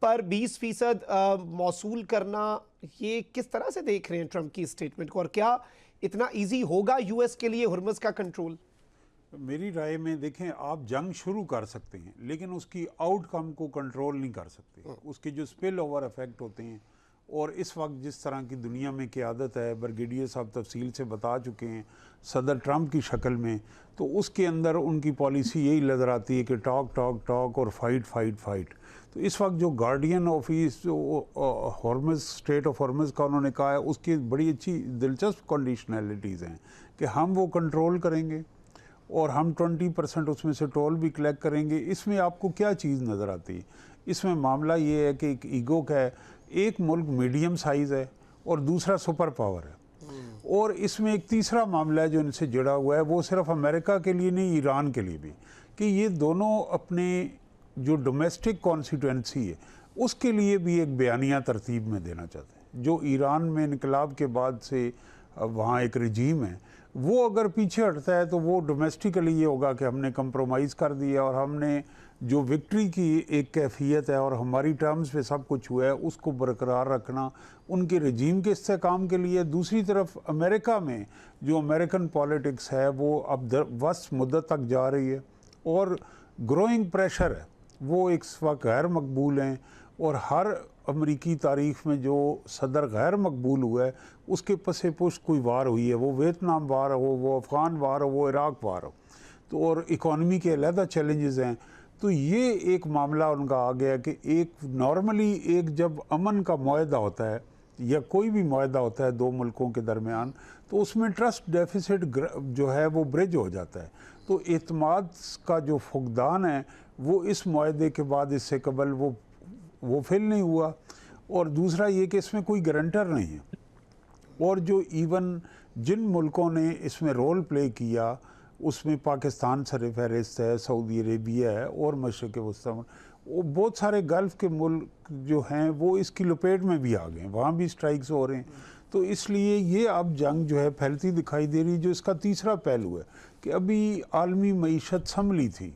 पर 20% मौसूल करना, ये किस तरह से देख रहे हैं ट्रंप की स्टेटमेंट को, और क्या इतना इजी होगा यूएस के लिए हुर्मुज़ का कंट्रोल? मेरी राय में देखें, आप जंग शुरू कर सकते हैं लेकिन उसकी आउटकम को कंट्रोल नहीं कर सकते। उसके जो स्पिल ओवर इफेक्ट होते हैं, और इस वक्त जिस तरह की दुनिया में क़यादत है, ब्रिगेडियर साहब तफसील से बता चुके हैं सदर ट्रंप की शक्ल में, तो उसके अंदर उनकी पॉलिसी यही नज़र आती है कि टॉक टॉक टॉक और फाइट फाइट फाइट। तो इस वक्त जो गार्डियन ऑफ इस हॉर्मज़ स्टेट ऑफ हॉर्मज़ का उन्होंने कहा है, उसकी बड़ी अच्छी दिलचस्प कंडीशनैलिटीज़ हैं कि हम वो कंट्रोल करेंगे और हम 20% उसमें से टोल भी कलेक्ट करेंगे। इसमें आपको क्या चीज़ नज़र आती है? इसमें मामला ये है कि एक ईगो का है, एक मुल्क मीडियम साइज़ है और दूसरा सुपर पावर है, और इसमें एक तीसरा मामला है जो इनसे जुड़ा हुआ है, वो सिर्फ अमेरिका के लिए नहीं, ईरान के लिए भी, कि ये दोनों अपने जो डोमेस्टिक कॉन्स्टिट्यूंसी है उसके लिए भी एक बयानिया तरतीब में देना चाहते हैं। जो ईरान में इनकलाब के बाद से वहाँ एक रजीम है, वो अगर पीछे हटता है तो वो डोमेस्टिकली ये होगा कि हमने कंप्रोमाइज़ कर दिया और हमने जो विक्ट्री की एक कैफियत है और हमारी टर्म्स पे सब कुछ हुआ है उसको बरकरार रखना उनके रजीम के इस्तेकाम के लिए। दूसरी तरफ अमेरिका में जो अमेरिकन पॉलिटिक्स है वो अब वस्त मुद्दत तक जा रही है और ग्रोइंग प्रेशर है, वो इस वक्त गैर मकबूल हैं, और हर अमरीकी तारीख़ में जो सदर गैर मकबूल हुआ है उसके पसे पुश कोई वार हुई है, वो वियतनाम वार हो, वो अफ़गान वार हो, वो इराक़ वार हो, तो और इकॉनमी के अलहदा चैलेंजेस हैं। तो ये एक मामला उनका आ गया कि एक नॉर्मली एक जब अमन का मुआहदा होता है या कोई भी मुआहदा होता है दो मुल्कों के दरमियान, तो उसमें ट्रस्ट डेफिसिट जो है वो ब्रिज हो जाता है। तो एतमाद का जो फुकदान है वो इस मुआहदे के बाद इससे कबल वो फिल नहीं हुआ, और दूसरा ये कि इसमें कोई गारंटर नहीं है, और जो इवन जिन मुल्कों ने इसमें रोल प्ले किया उसमें पाकिस्तान सर फहरिस्त है, सऊदी अरेबिया है और मशरक़ वस्ती, वो बहुत सारे गल्फ़ के मुल्क जो हैं वो इसकी लपेट में भी आ गए हैं, वहाँ भी स्ट्राइक्स हो रहे हैं। तो इसलिए ये अब जंग जो है फैलती दिखाई दे रही। जो इसका तीसरा पहलू है कि अभी आलमी मईशत संभली थी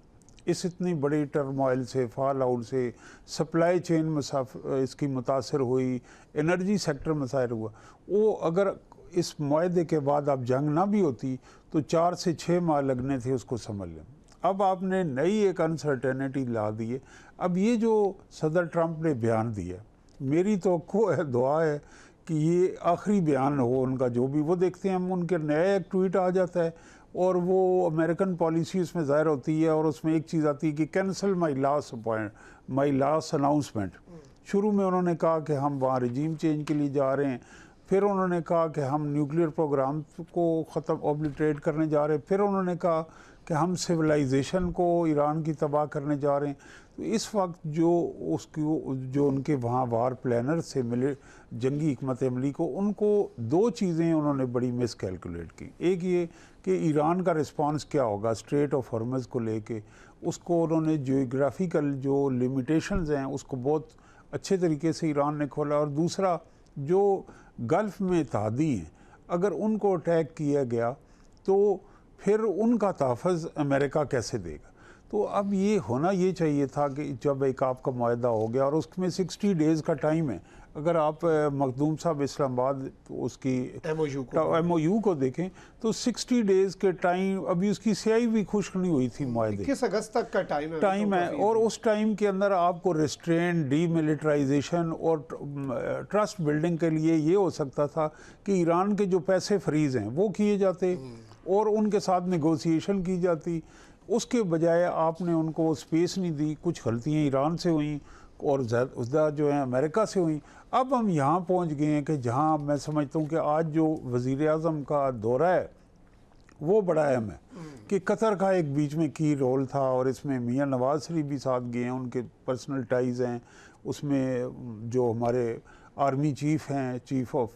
इस इतनी बड़े टर्मोइल से, फॉल आउट से, सप्लाई चेन इसकी मुतासर हुई, एनर्जी सेक्टर मुतासर हुआ। वो अगर इस मुआहदे के बाद अब जंग ना भी होती तो 4 से 6 माह लगने थे उसको संभलने। अब आपने नई एक अनसर्टेनिटी ला दी है। अब ये जो सदर ट्रंप ने बयान दिया, मेरी तो है दुआ है कि ये आखिरी बयान हो उनका, जो भी वो देखते हैं हम उनके नया एक ट्वीट आ जाता है और वो अमेरिकन पॉलिसी उसमें ज़ाहिर होती है, और उसमें एक चीज़ आती है कि कैंसिल माई लास्ट अनाउंसमेंट। शुरू में उन्होंने कहा कि हम वहाँ रजीम चेंज के लिए जा रहे हैं, फिर उन्होंने कहा कि हम न्यूक्लियर प्रोग्राम को ख़त्म ऑब्लिटरेट करने जा रहे हैं, फिर उन्होंने कहा कि हम सिविलाइजेशन को ईरान की तबाह करने जा रहे हैं। तो इस वक्त जो उनके वहाँ वार प्लानर से मिले जंगी हिकमत अमली को, उनको 2 चीज़ें उन्होंने बड़ी मिस कैलकुलेट की। एक ये कि ईरान का रिस्पांस क्या होगा स्ट्रेट ऑफ हॉर्मज़ को लेके, उसको उन्होंने जियोग्राफिकल जो लिमिटेशंस हैं उसको बहुत अच्छे तरीके से ईरान ने खोला, और दूसरा जो गल्फ़ में इत्तेहादी हैं अगर उनको अटैक किया गया तो फिर उनका तहफ़्फ़ुज़ अमेरिका कैसे देगा। तो अब ये होना ये चाहिए था कि जब एक आपका मुआहदा हो गया और उसमें 60 डेज़ का टाइम है, अगर आप मखदूम साहब इस्लामाबाद तो उसकी MOU को देखें तो 60 डेज़ के टाइम, अभी उसकी स्याही भी खुश्क नहीं हुई थी मुआहदे, 21 अगस्त तक का टाइम है और उस टाइम के अंदर आपको रिस्ट्रेन, डीमिलिटराइजेशन और ट्रस्ट बिल्डिंग के लिए ये हो सकता था कि ईरान के जो पैसे फ्रीज हैं वो किए जाते और उनके साथ नेगोशिएशन की जाती। उसके बजाय आपने उनको स्पेस नहीं दी। कुछ गलतियाँ ईरान से हुई और ज़्यादा जो है अमेरिका से हुई। अब हम यहाँ पहुँच गए हैं कि जहाँ मैं समझता हूँ कि आज जो वज़ीर आज़म का दौरा है वो बड़ा अहम है कि कतर का एक बीच में की रोल था और इसमें मियाँ नवाज शरीफ भी साथ गए हैं, उनके पर्सनल टाइज़ हैं। उसमें जो हमारे आर्मी चीफ हैं, चीफ ऑफ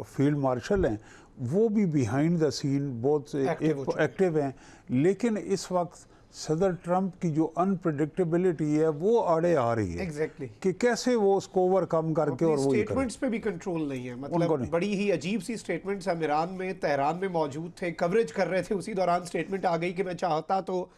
फील्ड मार्शल हैं, वो भी बिहाइंड द सीन बहुत एक्टिव हैं। लेकिन इस वक्त सदर ट्रंप की जो अनप्रेडिक्टेबिलिटी है वो आड़े आ रही है। एग्जैक्टली कि कैसे वो उसको ओवरकम करके और वो स्टेटमेंट्स पे भी कंट्रोल नहीं है। मतलब बड़ी ही अजीब सी स्टेटमेंट्स हम ईरान में, तेहरान में मौजूद थे, कवरेज कर रहे थे, उसी दौरान स्टेटमेंट आ गई कि मैं चाहता तो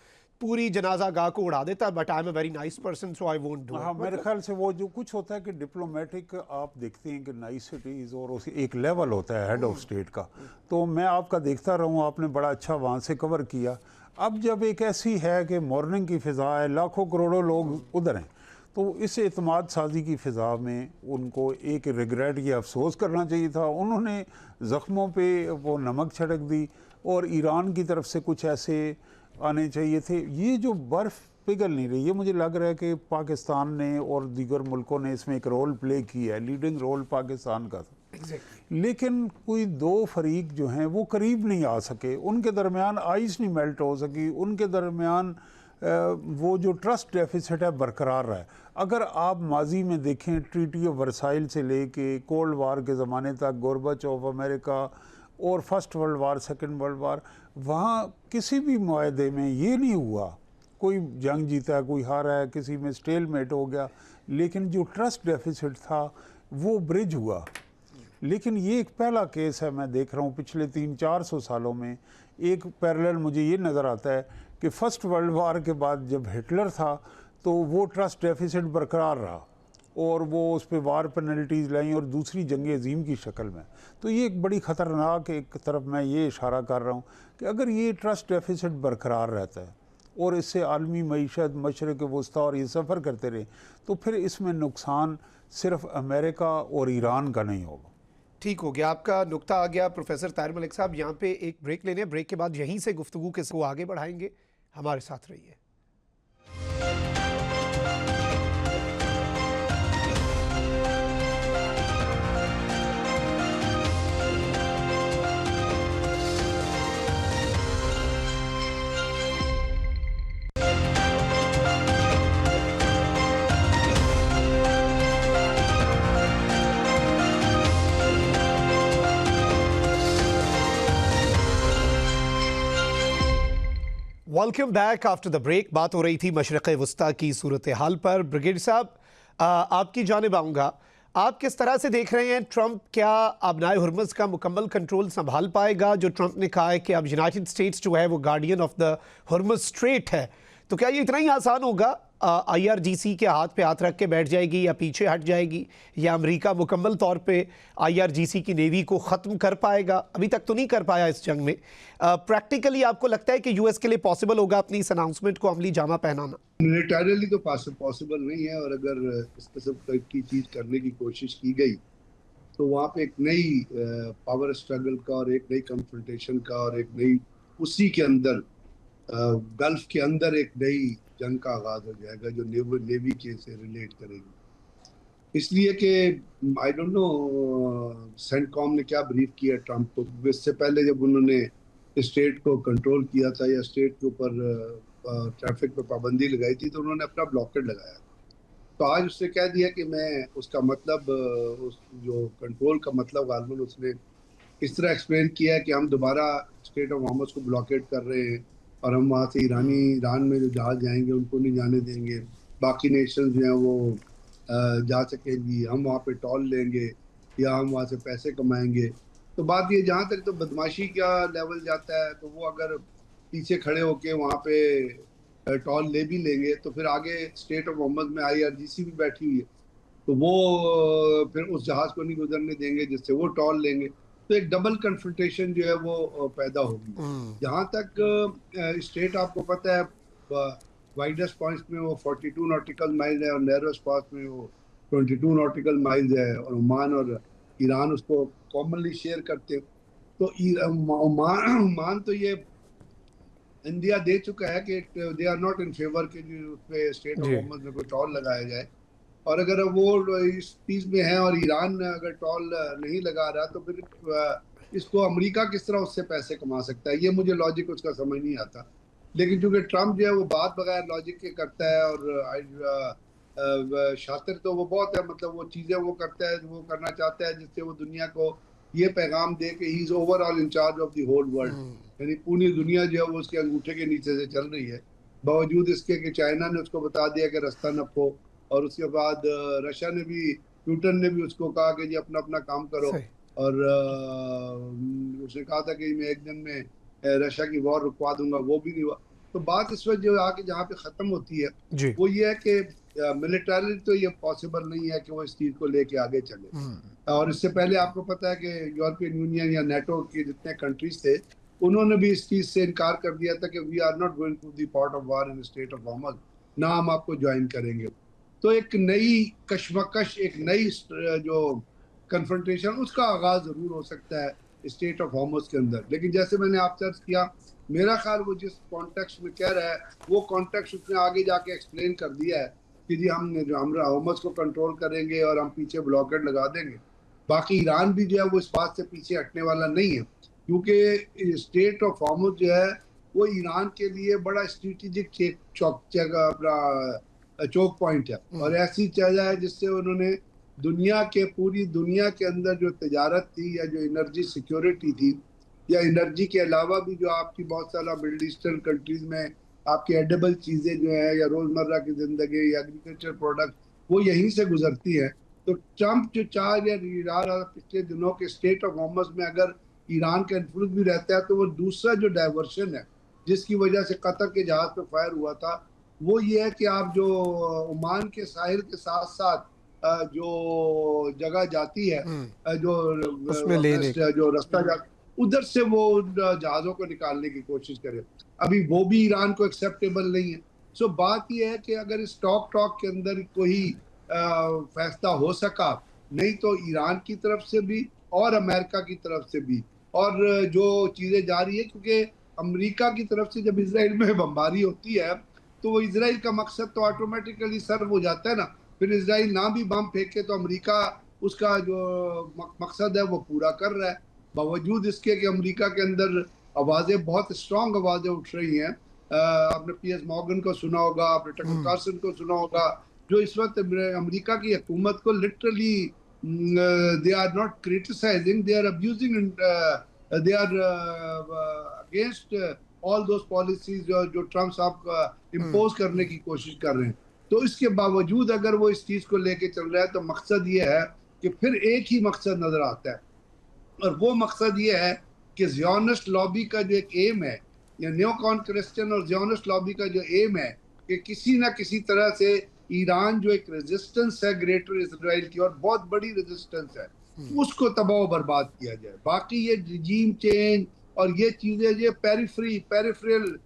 पूरी जनाजा गाह को उड़ा देता, but I am a very nice person so I won't do. हाँ, मेरे ख्याल से वो जो कुछ होता है कि डिप्लोमेटिक आप देखते हैं कि नाइसिटीज़ और उसी एक लेवल होता है हेड ऑफ स्टेट का। तो मैं आपका देखता रहूँ, आपने बड़ा अच्छा वहाँ से कवर किया। अब जब एक ऐसी है कि मॉर्निंग की फ़िज़ा है, लाखों करोड़ों लोग उधर हैं, तो इस एतमाद साजी की फ़िज़ा में उनको एक रिग्रेट या अफसोस करना चाहिए था। उन्होंने ज़ख्मों पे वो नमक छिड़क दी और ईरान की तरफ से कुछ ऐसे आने चाहिए थे। ये जो बर्फ़ पिघल नहीं रही है, मुझे लग रहा है कि पाकिस्तान ने और दीगर मुल्कों ने इसमें एक रोल प्ले किया है, लीडिंग रोल पाकिस्तान का था। लेकिन कोई दो फरीक जो हैं वो करीब नहीं आ सके, उनके दरमियान आइस नहीं मेल्ट हो सकी, उनके दरमियान वो जो ट्रस्ट डेफिसिट है बरकरार रहा है। अगर आप माजी में देखें, ट्रीटी ऑफ वर्साइल से लेके कोल्ड वार के ज़माने तक, गोरबाचोव अमेरिका और first world war, second world war, वहाँ किसी भी मुआहदे में ये नहीं हुआ कोई जंग जीता है, कोई हारा है, किसी में स्टेलमेट हो गया, लेकिन जो ट्रस्ट डेफिसिट था वो ब्रिज हुआ। लेकिन ये एक पहला केस है, मैं देख रहा हूँ पिछले 300-400 सालों में एक पैरेलल मुझे ये नज़र आता है कि फ़र्स्ट वर्ल्ड वार के बाद जब हिटलर था तो वो ट्रस्ट डेफिसिट बरकरार रहा और वो उस पर वार पेनल्टीज़ लाई और दूसरी जंग अज़ीम की शक्ल में। तो ये एक बड़ी ख़तरनाक एक तरफ मैं ये इशारा कर रहा हूँ कि अगर ये ट्रस्ट डेफिसिट बरकरार रहता है और इससे आलमी मईशत, मशरक़ वस्ता और ये सफ़र करते रहे, तो फिर इसमें नुकसान सिर्फ अमेरिका और ईरान का नहीं होगा। ठीक हो गया, आपका नुक्ता आ गया प्रोफेसर ताहिर मलिक साहब। यहाँ पे एक ब्रेक लेने, ब्रेक के बाद यहीं से गुफ्तगू को आगे बढ़ाएंगे। हमारे साथ रहिए। Welcome back after the break. बात हो रही थी मशरक़ वस्ता की सूरत हाल पर। ब्रिगेड साहब, आपकी जानिब आऊँगा, आप किस तरह से देख रहे हैं ट्रंप क्या अबनाए हुर्मुज़ का मुकम्मल कंट्रोल संभाल पाएगा? जो ट्रंप ने कहा है कि अब यूनाइटेड स्टेट्स जो है वो guardian of the Hormuz straight है, तो क्या ये इतना ही आसान होगा? IRGC के हाथ पे हाथ रख के बैठ जाएगी या पीछे हट जाएगी, या अमेरिका मुकम्मल तौर पे IRGC की नेवी को ख़त्म कर पाएगा? अभी तक तो नहीं कर पाया इस जंग में। प्रैक्टिकली आपको लगता है कि US के लिए पॉसिबल होगा अपनी इस अनाउंसमेंट को अमली जामा पहनाना? मिलिटरीली तो पॉसिबल नहीं है, और अगर इस किस्म की चीज़ करने की कोशिश की गई तो वहाँ पे एक नई पावर स्ट्रगल का और एक नई कन्फ्रंटेशन का और एक नई उसी के अंदर गल्फ के अंदर एक नई जंग का आगाज हो जाएगा जो नेवी के से रिलेट करेगी। इसलिए कि आई डोंट नो सेंटकॉम ने क्या ब्रीफ किया ट्रंप को। इससे पहले जब उन्होंने स्टेट को कंट्रोल किया था या स्टेट के ऊपर ट्रैफिक पे पाबंदी लगाई थी, तो उन्होंने अपना ब्लॉकेट लगाया। तो आज उसने कह दिया कि मैं उसका मतलब उस जो कंट्रोल का मतलब गालमन उसने इस तरह एक्सप्लेन किया है कि हम दोबारा स्टेट ऑफ होर्मुज़ को ब्लॉकेट कर रहे हैं और हम वहाँ से ईरान में जो जहाज जाएंगे उनको नहीं जाने देंगे, बाकी नेशन जो हैं वो जा सकेंगी, हम वहाँ पे टॉल लेंगे या हम वहाँ से पैसे कमाएंगे। तो बात ये जहाँ तक तो बदमाशी का लेवल जाता है, तो वो अगर पीछे खड़े होके वहाँ पे टॉल ले भी लेंगे, तो फिर आगे स्टेट ऑफ मोहम्मद में IRGC भी बैठी हुई है, तो वो फिर उस जहाज को नहीं गुजरने देंगे जिससे वो टॉल लेंगे, तो एक डबल कन्फ्रंटेशन जो है वो पैदा होगी। जहाँ तक स्टेट आपको पता है वाइडेस्ट पॉइंट्स में वो 42 नॉटिकल माइल है और नैरोस्ट पॉइंट में वो 22 नॉटिकल माइल्स है, और ओमान और ईरान उसको कॉमनली शेयर करते हैं। तो ओमान तो ये इंडिया दे चुका है कि they are not in favour के जो उस पे स्टेट ऑफ मोहम्मद में कोई टॉल लगाया जाए, और अगर वो इस चीज में है और ईरान अगर टॉल नहीं लगा रहा तो फिर इसको अमेरिका किस तरह उससे पैसे कमा सकता है, ये मुझे लॉजिक उसका समझ नहीं आता। लेकिन चूंकि ट्रम्प जो है वो बात बगैर लॉजिक के करता है, और शातिर तो वो बहुत है, मतलब वो चीजें वो करता है, वो करना चाहता है जिससे वो दुनिया को ये पैगाम दे कि he is overall in charge of the whole world, यानी पूरी दुनिया जो है वो उसके अंगूठे के नीचे से चल रही है। बावजूद इसके कि चाइना ने उसको बता दिया कि रास्ता न खो, और उसके बाद रशिया ने भी, पुतिन ने भी उसको कहा कि जी अपना अपना काम करो, और उसने कहा था कि मैं एक दिन में रशिया की वॉर रुकवा दूंगा, वो भी नहीं हुआ। तो बात इस वक्त जो आके जहाँ पे खत्म होती है वो ये है कि मिलिटरी तो ये पॉसिबल नहीं है कि वो इस चीज को लेके आगे चले। और इससे पहले आपको पता है कि यूरोपियन यूनियन या नेटो के जितने कंट्रीज थे उन्होंने भी इस चीज से इनकार कर दिया था कि we are not going to the port of war in state of Mohammad, ना हम आपको ज्वाइन करेंगे। तो एक नई कश्मकश, एक नई जो कन्फ्रंटेशन, उसका आगाज जरूर हो सकता है स्टेट ऑफ हॉर्मुज़ के अंदर। लेकिन जैसे मैंने आपसे अर्ज किया, मेरा ख्याल वो जिस कॉन्टेक्स्ट में कह रहा है वो कॉन्टेक्स्ट उसने आगे जाके एक्सप्लेन कर दिया है कि जी हम हॉर्मुज़ को कंट्रोल करेंगे और हम पीछे ब्लॉकेट लगा देंगे। बाकी ईरान भी जो है वो इस बात से पीछे हटने वाला नहीं है, क्योंकि स्टेट ऑफ हॉर्मुज़ जो है वो ईरान के लिए बड़ा स्ट्रेटेजिक चौक पॉइंट है, और ऐसी जगह है जिससे उन्होंने पूरी दुनिया के अंदर जो तजारत थी या जो एनर्जी सिक्योरिटी थी, या एनर्जी के अलावा भी जो आपकी बहुत सारा मिडल ईस्टर्न कंट्रीज में आपकी एडेबल चीज़ें जो है या रोज़मर्रा की ज़िंदगी या एग्रीकल्चर प्रोडक्ट वो यहीं से गुजरती है। तो ट्रम्प जो चाह रहा पिछले दिनों के स्टेट ऑफ हॉर्मुज़ में अगर ईरान का इन्फ्लुएंस भी रहता है तो वो दूसरा जो डाइवर्शन है जिसकी वजह से कतर के जहाज पे फायर हुआ था वो ये है कि आप जो ओमान के साहिल के साथ साथ जो जगह जाती है, जो रास्ता जाता उधर से वो जहाज़ों को निकालने की कोशिश करे, अभी वो भी ईरान को एक्सेप्टेबल नहीं है। सो बात ये है कि अगर इस टॉक के अंदर कोई फैसला हो सका, नहीं तो ईरान की तरफ से भी और अमेरिका की तरफ से भी, और जो चीज़ें जा रही है, क्योंकि अमेरिका की तरफ से जब इसराइल में बमबारी होती है तो वो इसराइल का मकसद तो ऑटोमेटिकली सर्व हो जाता है ना, फिर इसराइल ना भी बम फेंके तो अमेरिका उसका जो मकसद है वो पूरा कर रहा है। बावजूद इसके कि अमेरिका के अंदर आवाज़ें, बहुत स्ट्रॉन्ग आवाज़ें उठ रही हैं। आपने पीएस मॉर्गन को सुना होगा, आपने टकर कार्सन को सुना होगा, जो इस वक्त अमेरिका की हुकूमत को literally they are not criticising, they are abusing, they are against all those policies जो ट्रम्प साहब इम्पोज करने की कोशिश कर रहे हैं। तो इसके बावजूद अगर वो इस चीज़ को लेके चल रहा है तो मकसद ये है कि फिर एक ही मकसद नजर आता है, और वो मकसद ये है कि ज़ियोनिस्ट लॉबी का जो एक एम है, या न्योकॉन क्रिश्चियन और ज़ियोनिस्ट लॉबी का जो एम है कि किसी ना किसी तरह से ईरान जो एक रेजिस्टेंस है ग्रेटर इसराइल की, और बहुत बड़ी रेजिस्टेंस है, उसको तबाह बर्बाद किया जाए। बाकी ये रिजीम चेंज और ये चीज़ें ये पेरिफेरल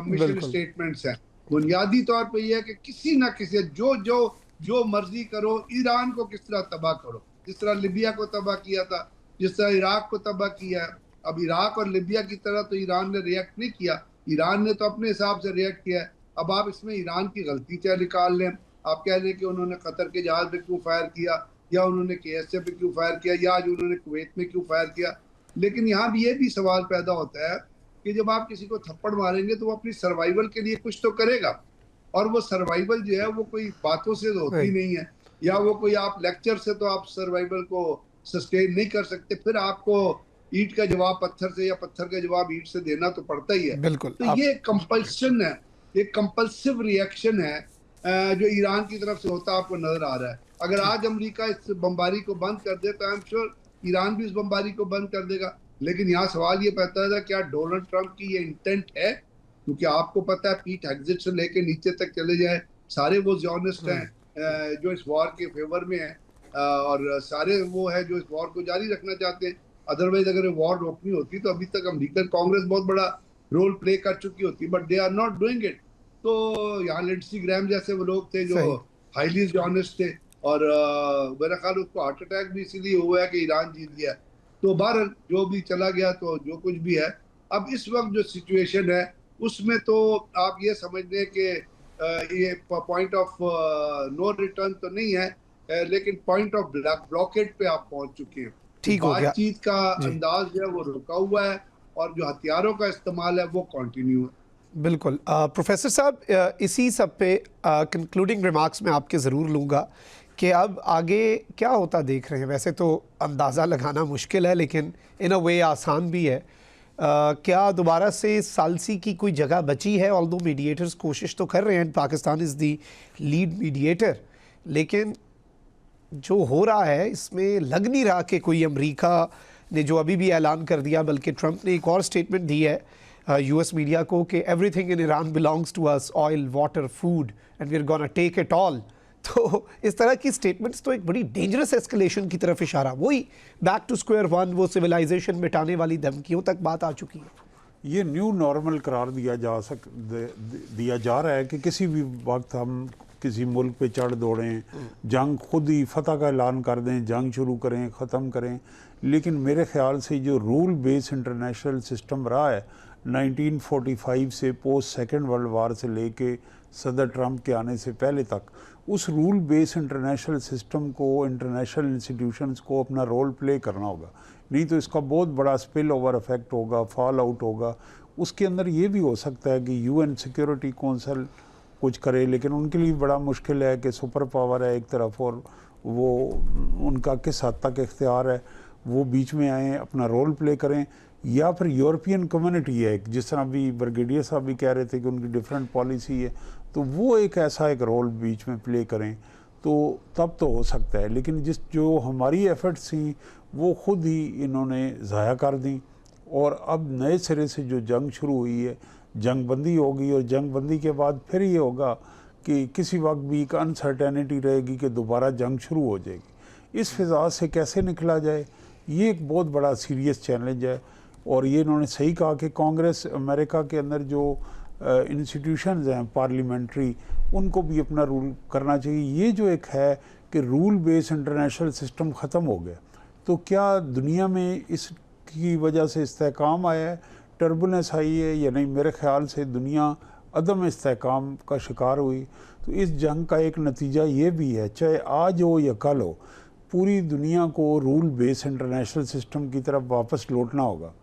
मिशन स्टेटमेंट्स हैं। बुनियादी तौर पे ये है कि किसी ना किसी जो मर्जी करो, ईरान को किस तरह तबाह करो, जिस तरह लिबिया को तबाह किया था, जिस तरह इराक को तबाह किया है। अब इराक और लिबिया की तरह तो ईरान ने रिएक्ट नहीं किया, ईरान ने तो अपने हिसाब से रिएक्ट किया है। अब आप इसमें ईरान की गलती चाहे निकाल लें, आप कह लें कि उन्होंने कतर के जहाज पे क्यों फायर किया, या उन्होंने KSA पे क्यों फायर किया, या आज उन्होंने कुवैत में क्यों फायर किया, लेकिन यहाँ भी ये भी सवाल पैदा होता है कि जब आप किसी को थप्पड़ मारेंगे तो वो अपनी सर्वाइवल के लिए कुछ तो करेगा, और वो सर्वाइवल जो है वो कोई बातों से तो होती नहीं है, या वो कोई आप लेक्चर से तो आप सर्वाइवल को सस्टेन नहीं कर सकते, फिर आपको ईंट का जवाब पत्थर से या पत्थर का जवाब ईंट से देना तो पड़ता ही है। बिल्कुल। तो ये कंपल्शन है, एक कंपल्सिव रिएक्शन है जो ईरान की तरफ से होता आपको नजर आ रहा है। अगर आज अमेरिका इस बमबारी को बंद कर दे तो आई एम श्योर ईरान भी इस बमबारी को बंद कर देगा। लेकिन यहाँ सवाल ये पैदा है क्या डोनाल्ड ट्रंप की ये इंटेंट है क्योंकि आपको पता है पीट हेग्सेट से लेके नीचे तक चले जाए सारे वो ज़ियोनिस्ट हैं जो इस वॉर के फेवर में हैं, और सारे वो है जो इस वॉर को जारी रखना चाहते हैं। अदरवाइज अगर वॉर रोकनी होती तो अभी तक अमेरिकन कांग्रेस बहुत बड़ा रोल प्ले कर चुकी होती, but they are not doing it. तो यहाँ लिंडसी ग्रैम जैसे वो लोग थे जो हाईली जॉनेस्ट थे, और मेरा ख्याल उसको हार्ट अटैक भी इसीलिए हुआ है कि ईरान जीत गया। तो बहरहाल जो भी चला गया, तो जो कुछ भी है, अब इस वक्त जो सिचुएशन है उसमें तो आप ये समझ लें कि ये पॉइंट ऑफ नो रिटर्न तो नहीं है, लेकिन पॉइंट ऑफ ब्लॉकेट पे आप पहुंच चुके हैं। ठीक हो गया। बातचीत का अंदाज जो है वो रुका हुआ है, और जो हथियारों का इस्तेमाल है वो कंटिन्यू है। बिल्कुल। प्रोफेसर साहब, इसी सब पे कंक्लूडिंग रिमार्क्स में आपके ज़रूर लूँगा कि अब आगे क्या होता देख रहे हैं। वैसे तो अंदाज़ा लगाना मुश्किल है, लेकिन इन अ वे आसान भी है। क्या दोबारा से सालसी की कोई जगह बची है? ऑल्दो मीडिएटर्स कोशिश तो कर रहे हैं, Pakistan is the lead mediator, लेकिन जो हो रहा है इसमें लग नहीं रहा कि कोई अमेरिका ने जो अभी भी ऐलान कर दिया, बल्कि ट्रंप ने एक और स्टेटमेंट दी है यूएस मीडिया को कि everything in Iran belongs to us, oil, water, food, and we are gonna take it all. तो इस तरह की स्टेटमेंट्स तो एक बड़ी डेंजरस एस्केलेशन की तरफ इशारा, वही बैक टू स्क्वायर वन, वो सिविलाइजेशन मिटाने वाली धमकियों तक बात आ चुकी है। ये न्यू नॉर्मल करार दिया जा रहा है कि किसी भी वक्त हम किसी मुल्क पे चढ़ दौड़ें, जंग खुद ही फतह का ऐलान कर दें, जंग शुरू करें, ख़त्म करें। लेकिन मेरे ख्याल से जो रूल बेस्ड इंटरनेशनल सिस्टम रहा है 1945 से पोस्ट सेकेंड वर्ल्ड वार से लेके सदर ट्रंप के आने से पहले तक, उस रूल बेस्ड इंटरनेशनल सिस्टम को, इंटरनेशनल इंस्टीट्यूशंस को अपना रोल प्ले करना होगा, नहीं तो इसका बहुत बड़ा स्पिल ओवर इफेक्ट होगा, फॉल आउट होगा। उसके अंदर ये भी हो सकता है कि यूएन सिक्योरिटी काउंसिल कुछ करे, लेकिन उनके लिए बड़ा मुश्किल है कि सुपर पावर है एक तरफ, और वो उनका किस हद तक इख्तियार है वो बीच में आए, अपना रोल प्ले करें। या फिर यूरोपियन कम्युनिटी है, जिस तरह अभी ब्रिगेडियर साहब भी कह रहे थे कि उनकी डिफरेंट पॉलिसी है, तो वो एक ऐसा एक रोल बीच में प्ले करें, तो तब तो हो सकता है। लेकिन जो हमारी एफर्ट्स थी वो खुद ही इन्होंने ज़ाया कर दी, और अब नए सिरे से जो जंग शुरू हुई है, जंग बंदी होगी, और जंग बंदी के बाद फिर ये होगा कि किसी वक्त भी एक अनसर्टेनिटी रहेगी कि दोबारा जंग शुरू हो जाएगी। इस फिजा से कैसे निकला जाए, ये एक बहुत बड़ा सीरियस चैलेंज है। और ये इन्होंने सही कहा कि कांग्रेस, अमेरिका के अंदर जो इंस्टीट्यूशंस हैं पार्लियामेंट्री, उनको भी अपना रूल करना चाहिए। ये जो एक है कि रूल बेस्ड इंटरनेशनल सिस्टम ख़त्म हो गया, तो क्या दुनिया में इसकी वजह से इस्तेहकाम आया है, टर्बुलेंस आई है या नहीं? मेरे ख्याल से दुनिया अदम इस्तेहकाम का शिकार हुई। तो इस जंग का एक नतीजा ये भी है, चाहे आज हो या कल हो, पूरी दुनिया को रूल बेस्ड इंटरनेशनल सिस्टम की तरफ वापस लौटना होगा।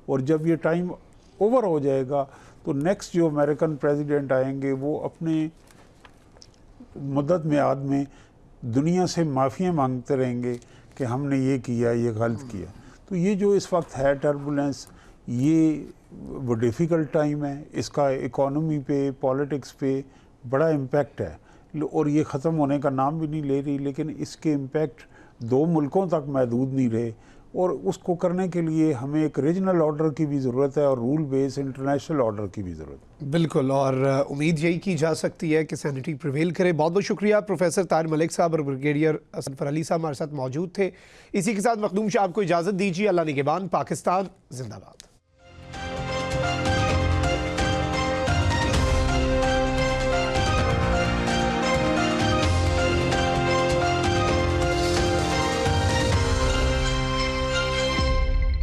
और जब ये टाइम ओवर हो जाएगा तो नेक्स्ट जो अमेरिकन प्रेसिडेंट आएंगे वो अपने मुद्दत मियाद में दुनिया से माफ़ियाँ मांगते रहेंगे कि हमने ये किया, ये गलत किया। तो ये जो इस वक्त है टर्बुलेंस, ये वो डिफ़िकल्ट टाइम है, इसका इकोनॉमी पे, पॉलिटिक्स पे बड़ा इम्पैक्ट है, और ये ख़त्म होने का नाम भी नहीं ले रही। लेकिन इसके इम्पैक्ट 2 मुल्कों तक महदूद नहीं रहे, और उसको करने के लिए हमें एक रीजनल ऑर्डर की भी ज़रूरत है और रूल बेस्ड इंटरनेशनल ऑर्डर की भी ज़रूरत है। बिल्कुल, और उम्मीद यही की जा सकती है कि सैनिटी प्रिवेल करे। बहुत बहुत शुक्रिया प्रोफेसर ताहिर मलिक साहब और ब्रिगेडियर असनफर अली साहब हमारे साथ मौजूद थे। इसी के साथ मखदूम शाह को इजाज़त दीजिए। अल्लाह निगहबान। पाकिस्तान जिंदाबाद।